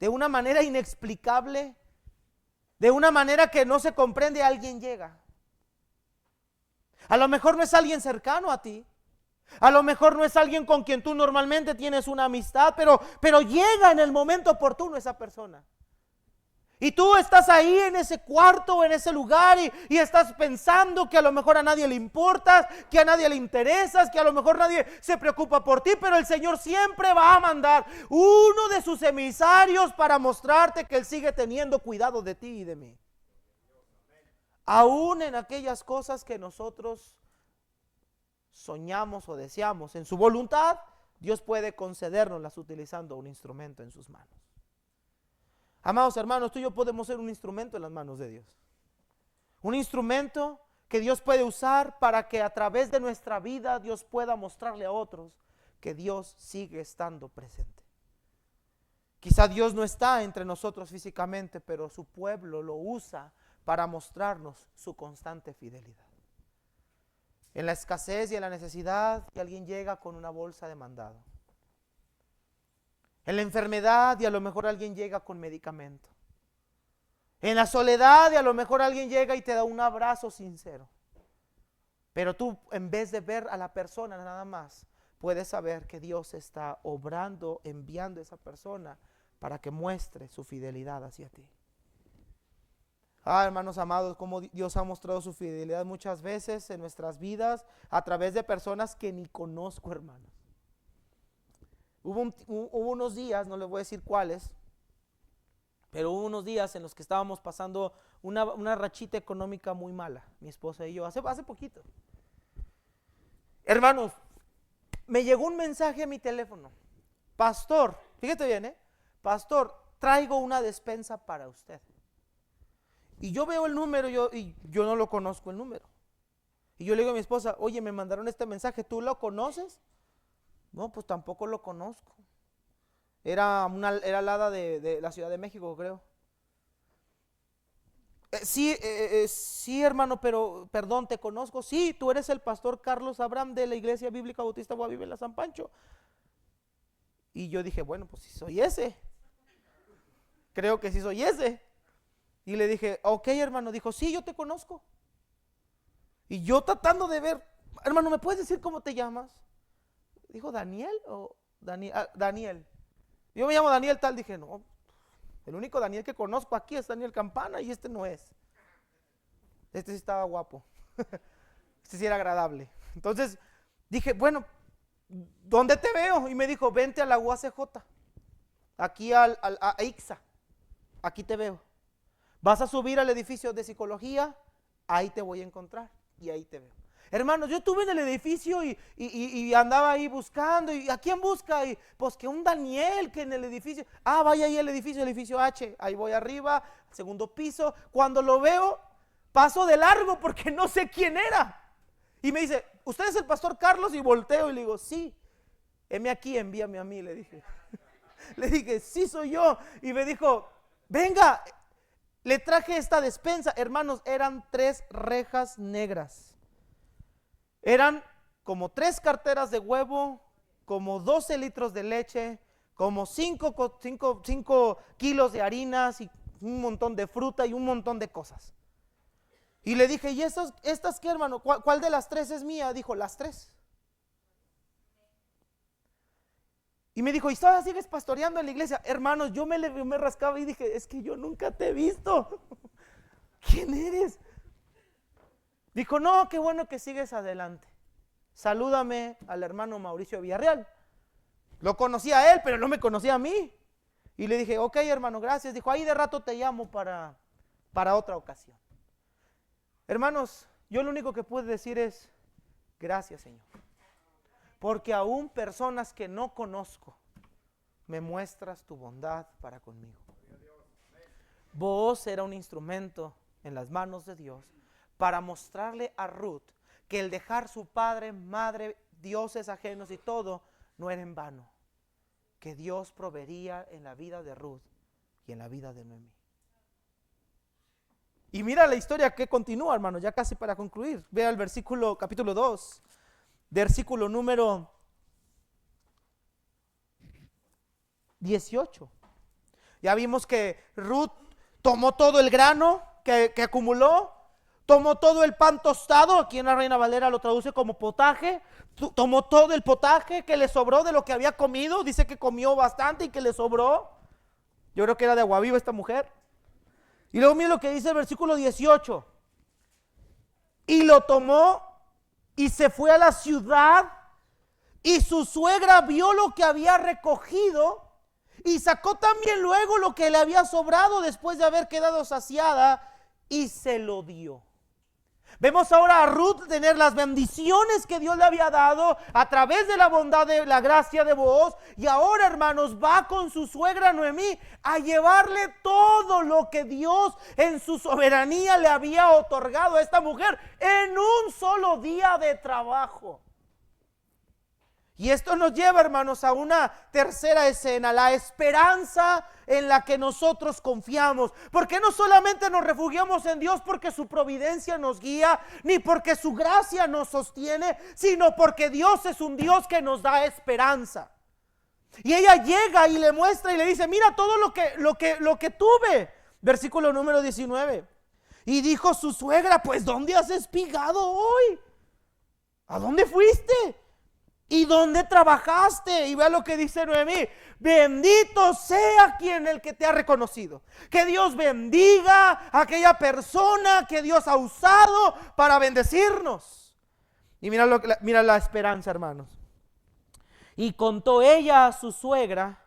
de una manera inexplicable, de una manera que no se comprende, alguien llega. A lo mejor no es alguien cercano a ti, a lo mejor no es alguien con quien tú normalmente tienes una amistad, pero llega en el momento oportuno esa persona. Y tú estás ahí en ese cuarto, en ese lugar y estás pensando que a lo mejor a nadie le importas, que a nadie le interesas, que a lo mejor nadie se preocupa por ti, pero el Señor siempre va a mandar uno de sus emisarios para mostrarte que Él sigue teniendo cuidado de ti y de mí. Aún en aquellas cosas que nosotros soñamos o deseamos, en su voluntad, Dios puede concedérnoslas utilizando un instrumento en sus manos. Amados hermanos, tú y yo podemos ser un instrumento en las manos de Dios. Un instrumento que Dios puede usar para que a través de nuestra vida Dios pueda mostrarle a otros que Dios sigue estando presente. Quizá Dios no está entre nosotros físicamente, pero su pueblo lo usa para mostrarnos su constante fidelidad. En la escasez y en la necesidad, y alguien llega con una bolsa de mandado. En la enfermedad, y a lo mejor alguien llega con medicamento. En la soledad, y a lo mejor alguien llega y te da un abrazo sincero. Pero tú, en vez de ver a la persona nada más, puedes saber que Dios está obrando, enviando a esa persona para que muestre su fidelidad hacia ti. Hermanos amados, como Dios ha mostrado su fidelidad muchas veces en nuestras vidas a través de personas que ni conozco, hermanos. Hubo unos días, no les voy a decir cuáles, pero hubo unos días en los que estábamos pasando una rachita económica muy mala, mi esposa y yo, hace poquito. Hermanos, me llegó un mensaje a mi teléfono. Pastor, fíjate bien, pastor, traigo una despensa para usted. Y yo veo el número y yo no lo conozco el número. Y yo le digo a mi esposa, oye, me mandaron este mensaje, ¿tú lo conoces? No, pues tampoco lo conozco. Era Lada de la Ciudad de México, creo. Sí, hermano, pero perdón, ¿te conozco? Sí, tú eres el pastor Carlos Abraham de la Iglesia Bíblica Bautista Guavivela San Pancho. Y yo dije, bueno, pues sí soy ese. Creo que sí soy ese. Y le dije, ok, hermano. Dijo, sí, yo te conozco. Y yo tratando de ver, hermano, ¿me puedes decir cómo te llamas? Dijo, ¿Daniel o Daniel? Daniel. Yo me llamo Daniel tal. Dije, no, el único Daniel que conozco aquí es Daniel Campana y este no es. Este sí estaba guapo. Este sí era agradable. Entonces dije, bueno, ¿dónde te veo? Y me dijo, vente a la UACJ, aquí a Ixa, aquí te veo. Vas a subir al edificio de psicología, ahí te voy a encontrar y ahí te veo. Hermanos, yo estuve en el edificio y andaba ahí buscando. ¿Y a quién busca? Y pues que un Daniel que en el edificio. Vaya ahí el edificio H. Ahí voy arriba, segundo piso. Cuando lo veo, paso de largo porque no sé quién era. Y me dice, ¿usted es el pastor Carlos? Y volteo y le digo, sí. Heme aquí, envíame a mí, le dije. Le dije, sí soy yo. Y me dijo, venga, le traje esta despensa. Hermanos, eran 3 rejas negras. Eran como 3 carteras de huevo, como 12 litros de leche, como 5 kilos de harinas y un montón de fruta y un montón de cosas. Y le dije, ¿y estas qué, hermano? ¿Cuál de las 3 es mía? Dijo, las 3. Y me dijo, ¿y todavía sigues pastoreando en la iglesia? Hermanos, yo me rascaba y dije, es que yo nunca te he visto. ¿Quién eres? Dijo, no, qué bueno que sigues adelante. Salúdame al hermano Mauricio Villarreal. Lo conocía a él, pero no me conocía a mí. Y le dije, ok, hermano, gracias. Dijo, ahí de rato te llamo para otra ocasión. Hermanos, yo lo único que pude decir es, gracias, Señor. Porque aún personas que no conozco, me muestras tu bondad para conmigo. Booz era un instrumento en las manos de Dios para mostrarle a Ruth que el dejar su padre, madre, dioses ajenos y todo, no era en vano. Que Dios proveería en la vida de Ruth y en la vida de Noemí. Y mira la historia que continúa, hermano, ya casi para concluir. Vea el versículo, capítulo 2, versículo número 18. Ya vimos que Ruth tomó todo el grano que acumuló, tomó todo el pan tostado, aquí en la Reina Valera lo traduce como potaje, tomó todo el potaje que le sobró de lo que había comido, dice que comió bastante y que le sobró. Yo creo que era de agua viva esta mujer. Y luego mira lo que dice el versículo 18. Y lo tomó y se fue a la ciudad, y su suegra vio lo que había recogido y sacó también luego lo que le había sobrado después de haber quedado saciada y se lo dio. Vemos ahora a Ruth tener las bendiciones que Dios le había dado a través de la bondad, de la gracia de Booz, y ahora, hermanos, va con su suegra Noemí a llevarle todo lo que Dios en su soberanía le había otorgado a esta mujer en un solo día de trabajo. Y esto nos lleva, hermanos, a una tercera escena, la esperanza en la que nosotros confiamos. Porque no solamente nos refugiamos en Dios porque su providencia nos guía, ni porque su gracia nos sostiene, sino porque Dios es un Dios que nos da esperanza. Y ella llega y le muestra y le dice, mira todo lo que tuve. Versículo número 19. Y dijo su suegra, pues ¿dónde has espigado hoy? ¿A dónde fuiste? ¿Y dónde trabajaste? Y vea lo que dice Noemí. Bendito sea el que te ha reconocido. Que Dios bendiga a aquella persona que Dios ha usado para bendecirnos. Y mira la esperanza, hermanos. Y contó ella a su suegra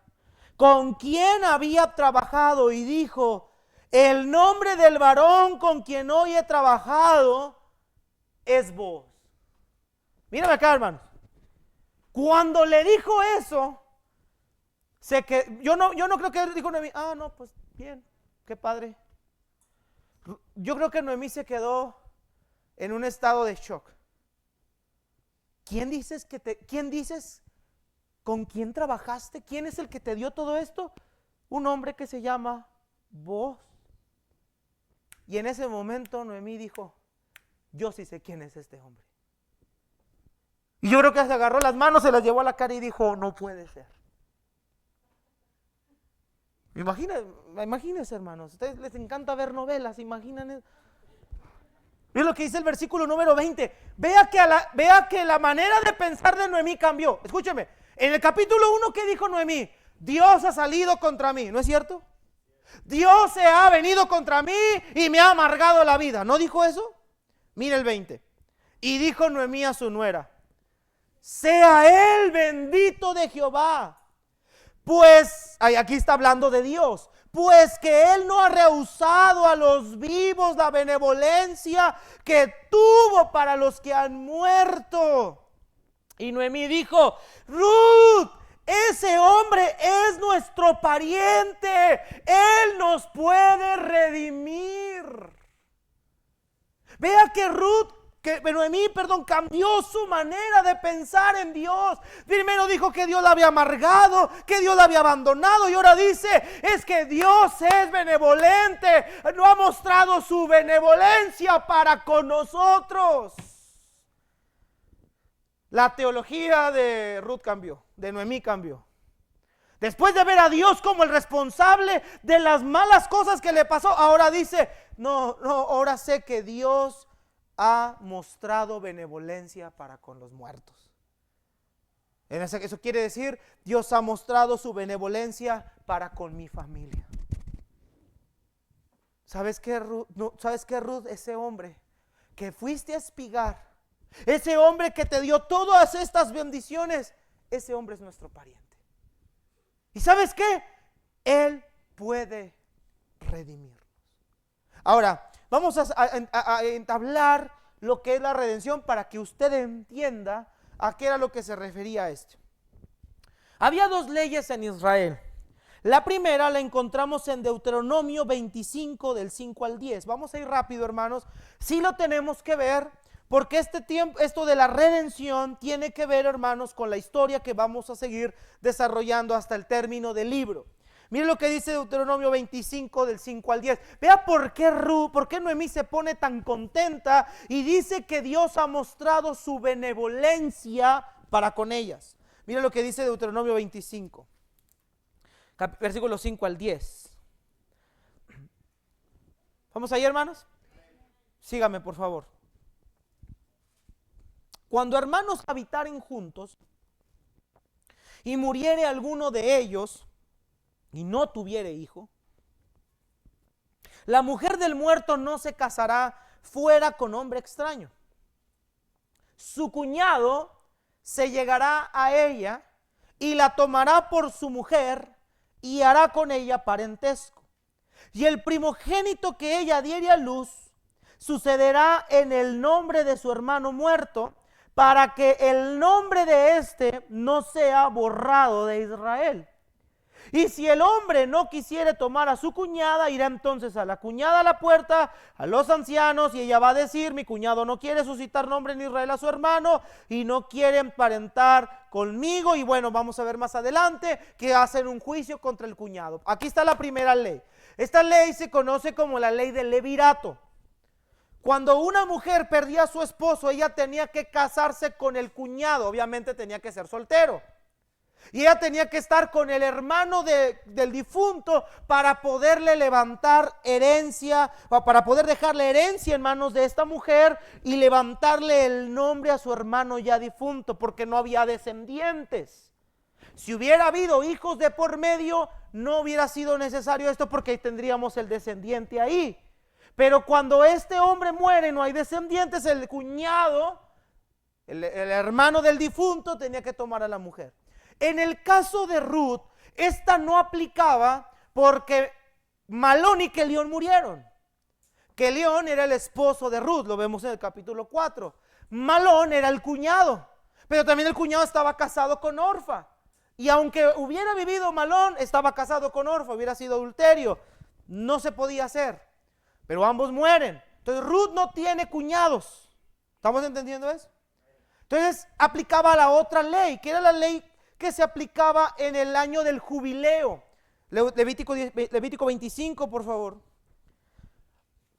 con quien había trabajado y dijo, el nombre del varón con quien hoy he trabajado es Booz. Mírame acá, hermanos. Cuando le dijo eso, yo no creo que dijo Noemí, no, pues bien, qué padre. Yo creo que Noemí se quedó en un estado de shock. ¿Quién dices con quién trabajaste? ¿Quién es el que te dio todo esto? Un hombre que se llama Booz. Y en ese momento Noemí dijo, yo sí sé quién es este hombre. Y yo creo que se agarró las manos, se las llevó a la cara y dijo, no puede ser. Imagínense, hermanos, a ustedes les encanta ver novelas, imaginen. Miren lo que dice el versículo número 20. Vea que la manera de pensar de Noemí cambió. Escúcheme, en el capítulo 1, ¿qué dijo Noemí? Dios ha salido contra mí, ¿no es cierto? Dios se ha venido contra mí y me ha amargado la vida. ¿No dijo eso? Mire el 20. Y dijo Noemí a su nuera, sea él bendito de Jehová, pues, aquí está hablando de Dios, pues que él no ha rehusado a los vivos la benevolencia que tuvo para los que han muerto. Y Noemí dijo, Ruth, ese hombre es nuestro pariente, él nos puede redimir. Vea que Noemí, cambió su manera de pensar en Dios. Primero dijo que Dios la había amargado, que Dios la había abandonado, y ahora dice, es que Dios es benevolente, no ha mostrado su benevolencia para con nosotros. La teología de Ruth cambió, de Noemí cambió. Después de ver a Dios como el responsable de las malas cosas que le pasó, ahora dice, no, ahora sé que Dios ha mostrado benevolencia para con los muertos. Eso quiere decir, Dios ha mostrado su benevolencia para con mi familia. ¿Sabes qué, Ruth? ¿Sabes qué, Ruth? Ese hombre que fuiste a espigar, ese hombre que te dio todas estas bendiciones, ese hombre es nuestro pariente. ¿Y sabes qué? Él puede redimirnos. Ahora, vamos a entablar lo que es la redención para que usted entienda a qué era lo que se refería a esto. Había dos leyes en Israel. La primera la encontramos en Deuteronomio 25 del 5 al 10. Vamos a ir rápido, hermanos. Sí lo tenemos que ver porque esto de la redención tiene que ver, hermanos, con la historia que vamos a seguir desarrollando hasta el término del libro. Miren lo que dice Deuteronomio 25 del 5 al 10. Vea por qué Noemí se pone tan contenta y dice que Dios ha mostrado su benevolencia para con ellas. Miren lo que dice Deuteronomio 25, versículos 5 al 10. ¿Vamos ahí, hermanos? Síganme, por favor. Cuando hermanos habitaren juntos y muriere alguno de ellos y no tuviere hijo, la mujer del muerto no se casará fuera con hombre extraño. Su cuñado se llegará a ella y la tomará por su mujer y hará con ella parentesco. Y el primogénito que ella diere a luz sucederá en el nombre de su hermano muerto, para que el nombre de éste no sea borrado de Israel. Y si el hombre no quisiere tomar a su cuñada, irá entonces a la cuñada a la puerta, a los ancianos, y ella va a decir, mi cuñado no quiere suscitar nombre en Israel a su hermano, y no quiere emparentar conmigo. Y bueno, vamos a ver más adelante que hacen un juicio contra el cuñado. Aquí está la primera ley. Esta ley se conoce como la ley del levirato. Cuando una mujer perdía a su esposo, ella tenía que casarse con el cuñado, obviamente tenía que ser soltero. Y ella tenía que estar con el hermano del difunto para poderle levantar herencia, para poder dejarle herencia en manos de esta mujer y levantarle el nombre a su hermano ya difunto, porque no había descendientes. Si hubiera habido hijos de por medio, no hubiera sido necesario esto porque tendríamos el descendiente ahí. Pero cuando este hombre muere, no hay descendientes, el cuñado, el hermano del difunto, tenía que tomar a la mujer. En el caso de Ruth, esta no aplicaba porque Malón y Kelión murieron. Kelión era el esposo de Ruth, lo vemos en el capítulo 4. Malón era el cuñado, pero también el cuñado estaba casado con Orfa. Y aunque hubiera vivido Malón, estaba casado con Orfa, hubiera sido adulterio. No se podía hacer, pero ambos mueren. Entonces Ruth no tiene cuñados. ¿Estamos entendiendo eso? Entonces aplicaba la otra ley, que era la ley que se aplicaba en el año del jubileo. Levítico 25, por favor.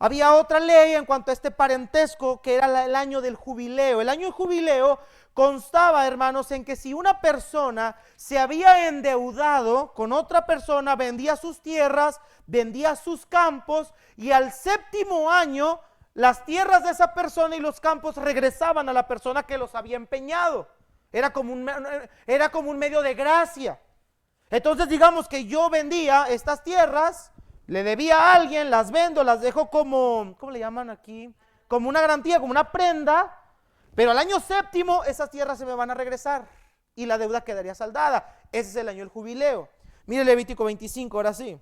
Había otra ley en cuanto a este parentesco, que era el año del jubileo. El año del jubileo constaba, hermanos, en que si una persona se había endeudado con otra persona, vendía sus tierras, vendía sus campos, y al séptimo año las tierras de esa persona y los campos regresaban a la persona que los había empeñado. Era como un medio de gracia. Entonces digamos que yo vendía estas tierras, le debía a alguien, las vendo, las dejo como, ¿cómo le llaman aquí? Como una garantía, como una prenda, pero al año séptimo esas tierras se me van a regresar y la deuda quedaría saldada. Ese es el año del jubileo. Mire Levítico 25, ahora sí.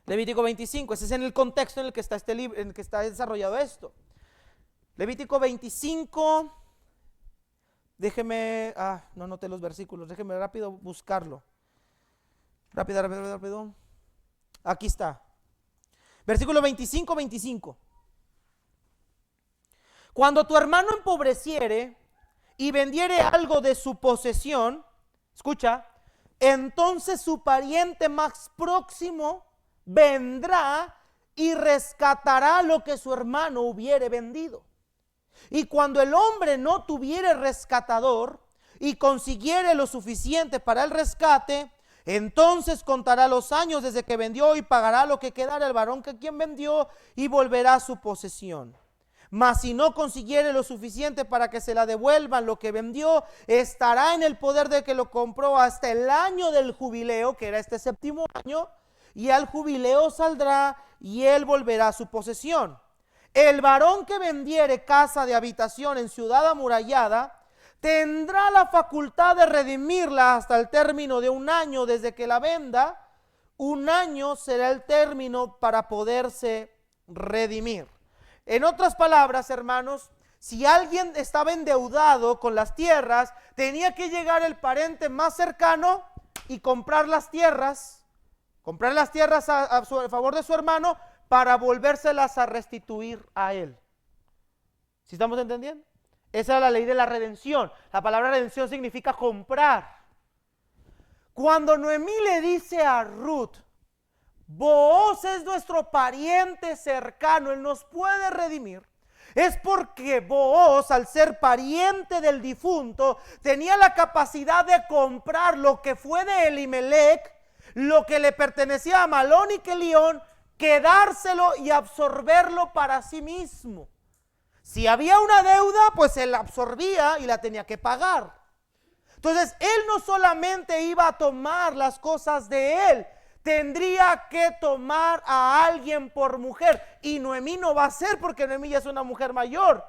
Levítico 25, ese es en el contexto en el que está este libro, en el que está desarrollado esto. Levítico 25, déjeme, no anoté los versículos, déjeme rápido buscarlo. Rápido. Aquí está. Versículo 25. Cuando tu hermano empobreciere y vendiere algo de su posesión, escucha, entonces su pariente más próximo vendrá y rescatará lo que su hermano hubiere vendido. Y cuando el hombre no tuviere rescatador y consiguiere lo suficiente para el rescate, entonces contará los años desde que vendió y pagará lo que quedara el varón que quien vendió y volverá a su posesión. Mas si no consiguiere lo suficiente para que se la devuelvan lo que vendió, estará en el poder de que lo compró hasta el año del jubileo, que era este séptimo año, y al jubileo saldrá y él volverá a su posesión. El varón que vendiere casa de habitación en ciudad amurallada tendrá la facultad de redimirla hasta el término de un año desde que la venda. Un año será el término para poderse redimir. En otras palabras, hermanos, si alguien estaba endeudado con las tierras, tenía que llegar el pariente más cercano y comprar las tierras a favor de su hermano para volvérselas a restituir a él. ¿Sí estamos entendiendo? Esa es la ley de la redención. La palabra redención significa comprar. Cuando Noemí le dice a Ruth, Booz es nuestro pariente cercano, él nos puede redimir, es porque Booz, al ser pariente del difunto, tenía la capacidad de comprar lo que fue de Elimelech, lo que le pertenecía a Malón y Kelión, quedárselo y absorberlo para sí mismo. Si había una deuda, pues él la absorbía y la tenía que pagar. Entonces, él no solamente iba a tomar las cosas de él, tendría que tomar a alguien por mujer. Y Noemí no va a ser, porque Noemí ya es una mujer mayor.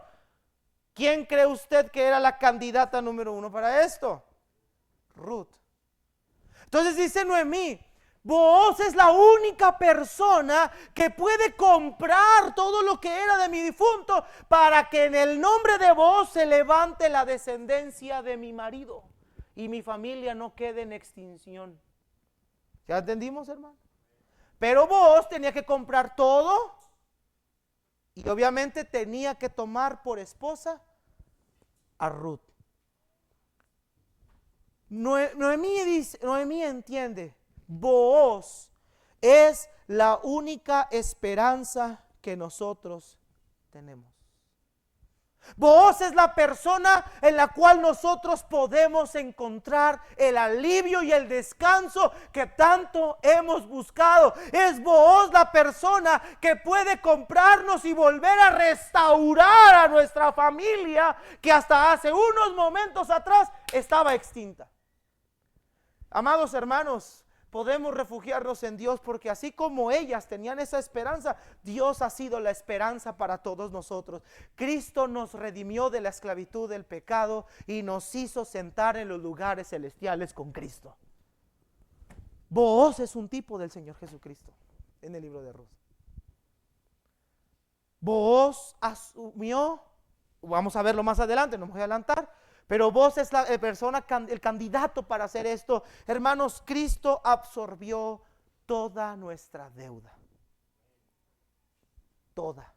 ¿Quién cree usted que era la candidata número 1 para esto? Ruth. Entonces dice Noemí, Booz es la única persona que puede comprar todo lo que era de mi difunto para que en el nombre de Booz se levante la descendencia de mi marido y mi familia no quede en extinción. ¿Ya entendimos, hermano? Pero Booz tenía que comprar todo y obviamente tenía que tomar por esposa a Ruth. Noemí entiende, Booz es la única esperanza que nosotros tenemos. Booz es la persona en la cual nosotros podemos encontrar el alivio y el descanso que tanto hemos buscado. Es Booz la persona que puede comprarnos y volver a restaurar a nuestra familia que hasta hace unos momentos atrás estaba extinta. Amados hermanos, podemos refugiarnos en Dios porque así como ellas tenían esa esperanza, Dios ha sido la esperanza para todos nosotros. Cristo nos redimió de la esclavitud del pecado y nos hizo sentar en los lugares celestiales con Cristo. Booz es un tipo del Señor Jesucristo en el libro de Ruth. Booz asumió, vamos a verlo más adelante, no me voy a adelantar, pero Booz es la persona, el candidato para hacer esto. Hermanos, Cristo absorbió toda nuestra deuda. Toda.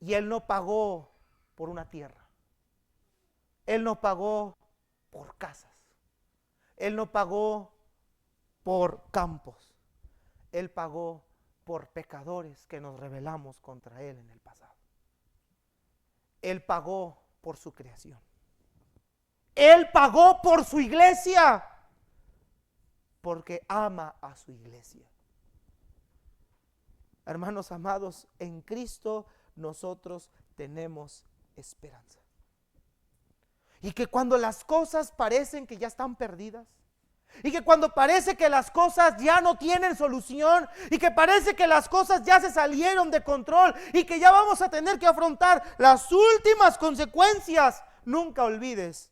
Y Él no pagó por una tierra. Él no pagó por casas. Él no pagó por campos. Él pagó por pecadores que nos rebelamos contra Él en el pasado. Él pagó por su creación. Él pagó por su iglesia, porque ama a su iglesia. Hermanos amados, en Cristo nosotros tenemos esperanza. Y que cuando las cosas parecen que ya están perdidas, y que cuando parece que las cosas ya no tienen solución, y que parece que las cosas ya se salieron de control, y que ya vamos a tener que afrontar las últimas consecuencias, nunca olvides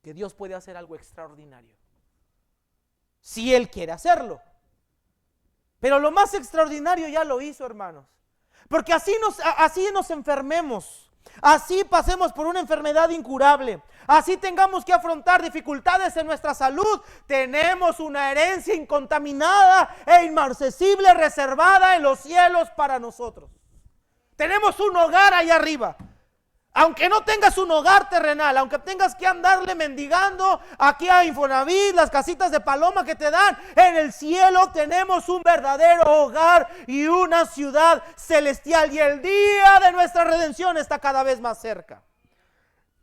que Dios puede hacer algo extraordinario, si Él quiere hacerlo. Pero lo más extraordinario ya lo hizo, hermanos. Porque así nos enfermemos, así pasemos por una enfermedad incurable, así tengamos que afrontar dificultades en nuestra salud, tenemos una herencia incontaminada e inmarcesible reservada en los cielos para nosotros. Tenemos un hogar allá arriba. Aunque no tengas un hogar terrenal, aunque tengas que andarle mendigando aquí a Infonavit, las casitas de paloma que te dan, en el cielo tenemos un verdadero hogar y una ciudad celestial. Y el día de nuestra redención está cada vez más cerca.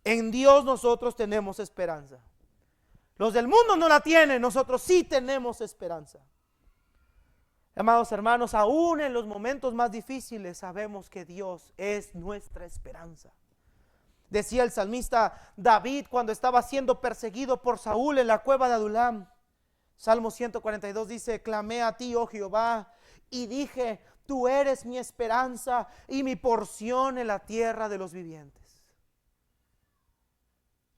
En Dios nosotros tenemos esperanza. Los del mundo no la tienen, nosotros sí tenemos esperanza. Amados hermanos, aún en los momentos más difíciles sabemos que Dios es nuestra esperanza. Decía el salmista David cuando estaba siendo perseguido por Saúl en la cueva de Adulam. Salmo 142 dice: clamé a ti, oh Jehová, y dije, tú eres mi esperanza y mi porción en la tierra de los vivientes.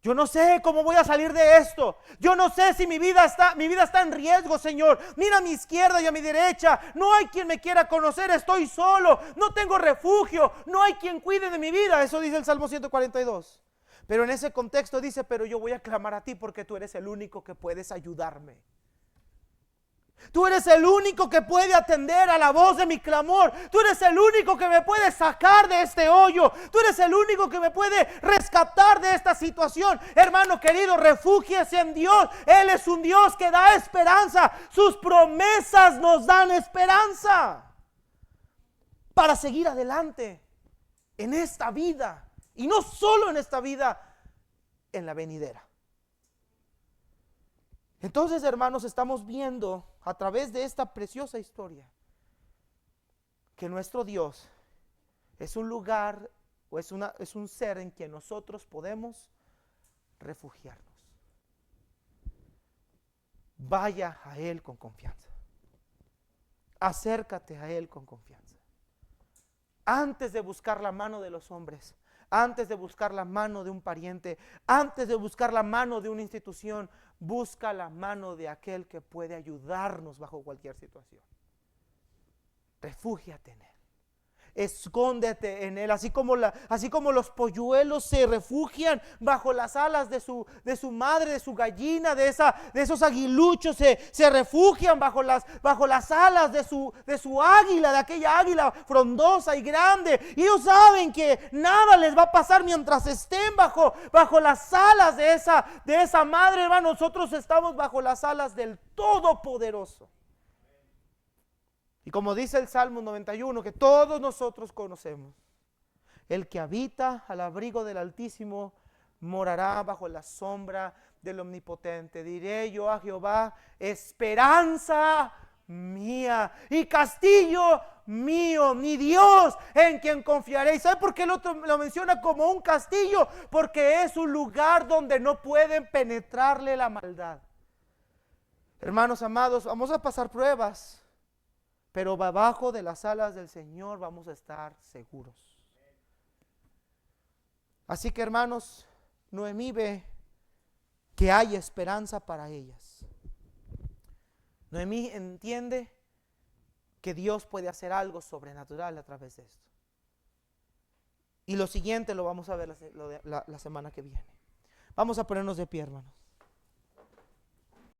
Yo no sé cómo voy a salir de esto. Yo no sé si mi vida está en riesgo, Señor. Mira a mi izquierda y a mi derecha. No hay quien me quiera conocer. Estoy solo. No tengo refugio. No hay quien cuide de mi vida. Eso dice el Salmo 142. Pero en ese contexto dice: pero yo voy a clamar a ti porque tú eres el único que puedes ayudarme. Tú eres el único que puede atender a la voz de mi clamor. Tú eres el único que me puede sacar de este hoyo. Tú eres el único que me puede rescatar de esta situación. Hermano querido, refúgiese en Dios. Él es un Dios que da esperanza. Sus promesas nos dan esperanza para seguir adelante en esta vida. Y no solo en esta vida, en la venidera. Entonces, hermanos, estamos viendo a través de esta preciosa historia que nuestro Dios es un lugar o es un ser en quien nosotros podemos refugiarnos. Vaya a Él con confianza. Acércate a Él con confianza. Antes de buscar la mano de los hombres, antes de buscar la mano de un pariente, antes de buscar la mano de una institución, busca la mano de aquel que puede ayudarnos bajo cualquier situación. Refúgiate en Él. Escóndete en Él, así como los polluelos se refugian bajo las alas de su madre, de su gallina, de esos aguiluchos se refugian bajo las alas de su águila, de aquella águila frondosa y grande. Y ellos saben que nada les va a pasar mientras estén bajo las alas de esa madre. Hermano, nosotros estamos bajo las alas del Todopoderoso. Y como dice el Salmo 91, que todos nosotros conocemos: el que habita al abrigo del Altísimo morará bajo la sombra del Omnipotente. Diré yo a Jehová: esperanza mía y castillo mío, mi Dios en quien confiaré. ¿Y sabe por qué el otro lo menciona como un castillo? Porque es un lugar donde no pueden penetrarle la maldad. Hermanos amados, vamos a pasar pruebas, pero abajo de las alas del Señor vamos a estar seguros. Así que, hermanos, Noemí ve que hay esperanza para ellas. Noemí entiende que Dios puede hacer algo sobrenatural a través de esto. Y lo siguiente lo vamos a ver la semana que viene. Vamos a ponernos de pie, hermanos.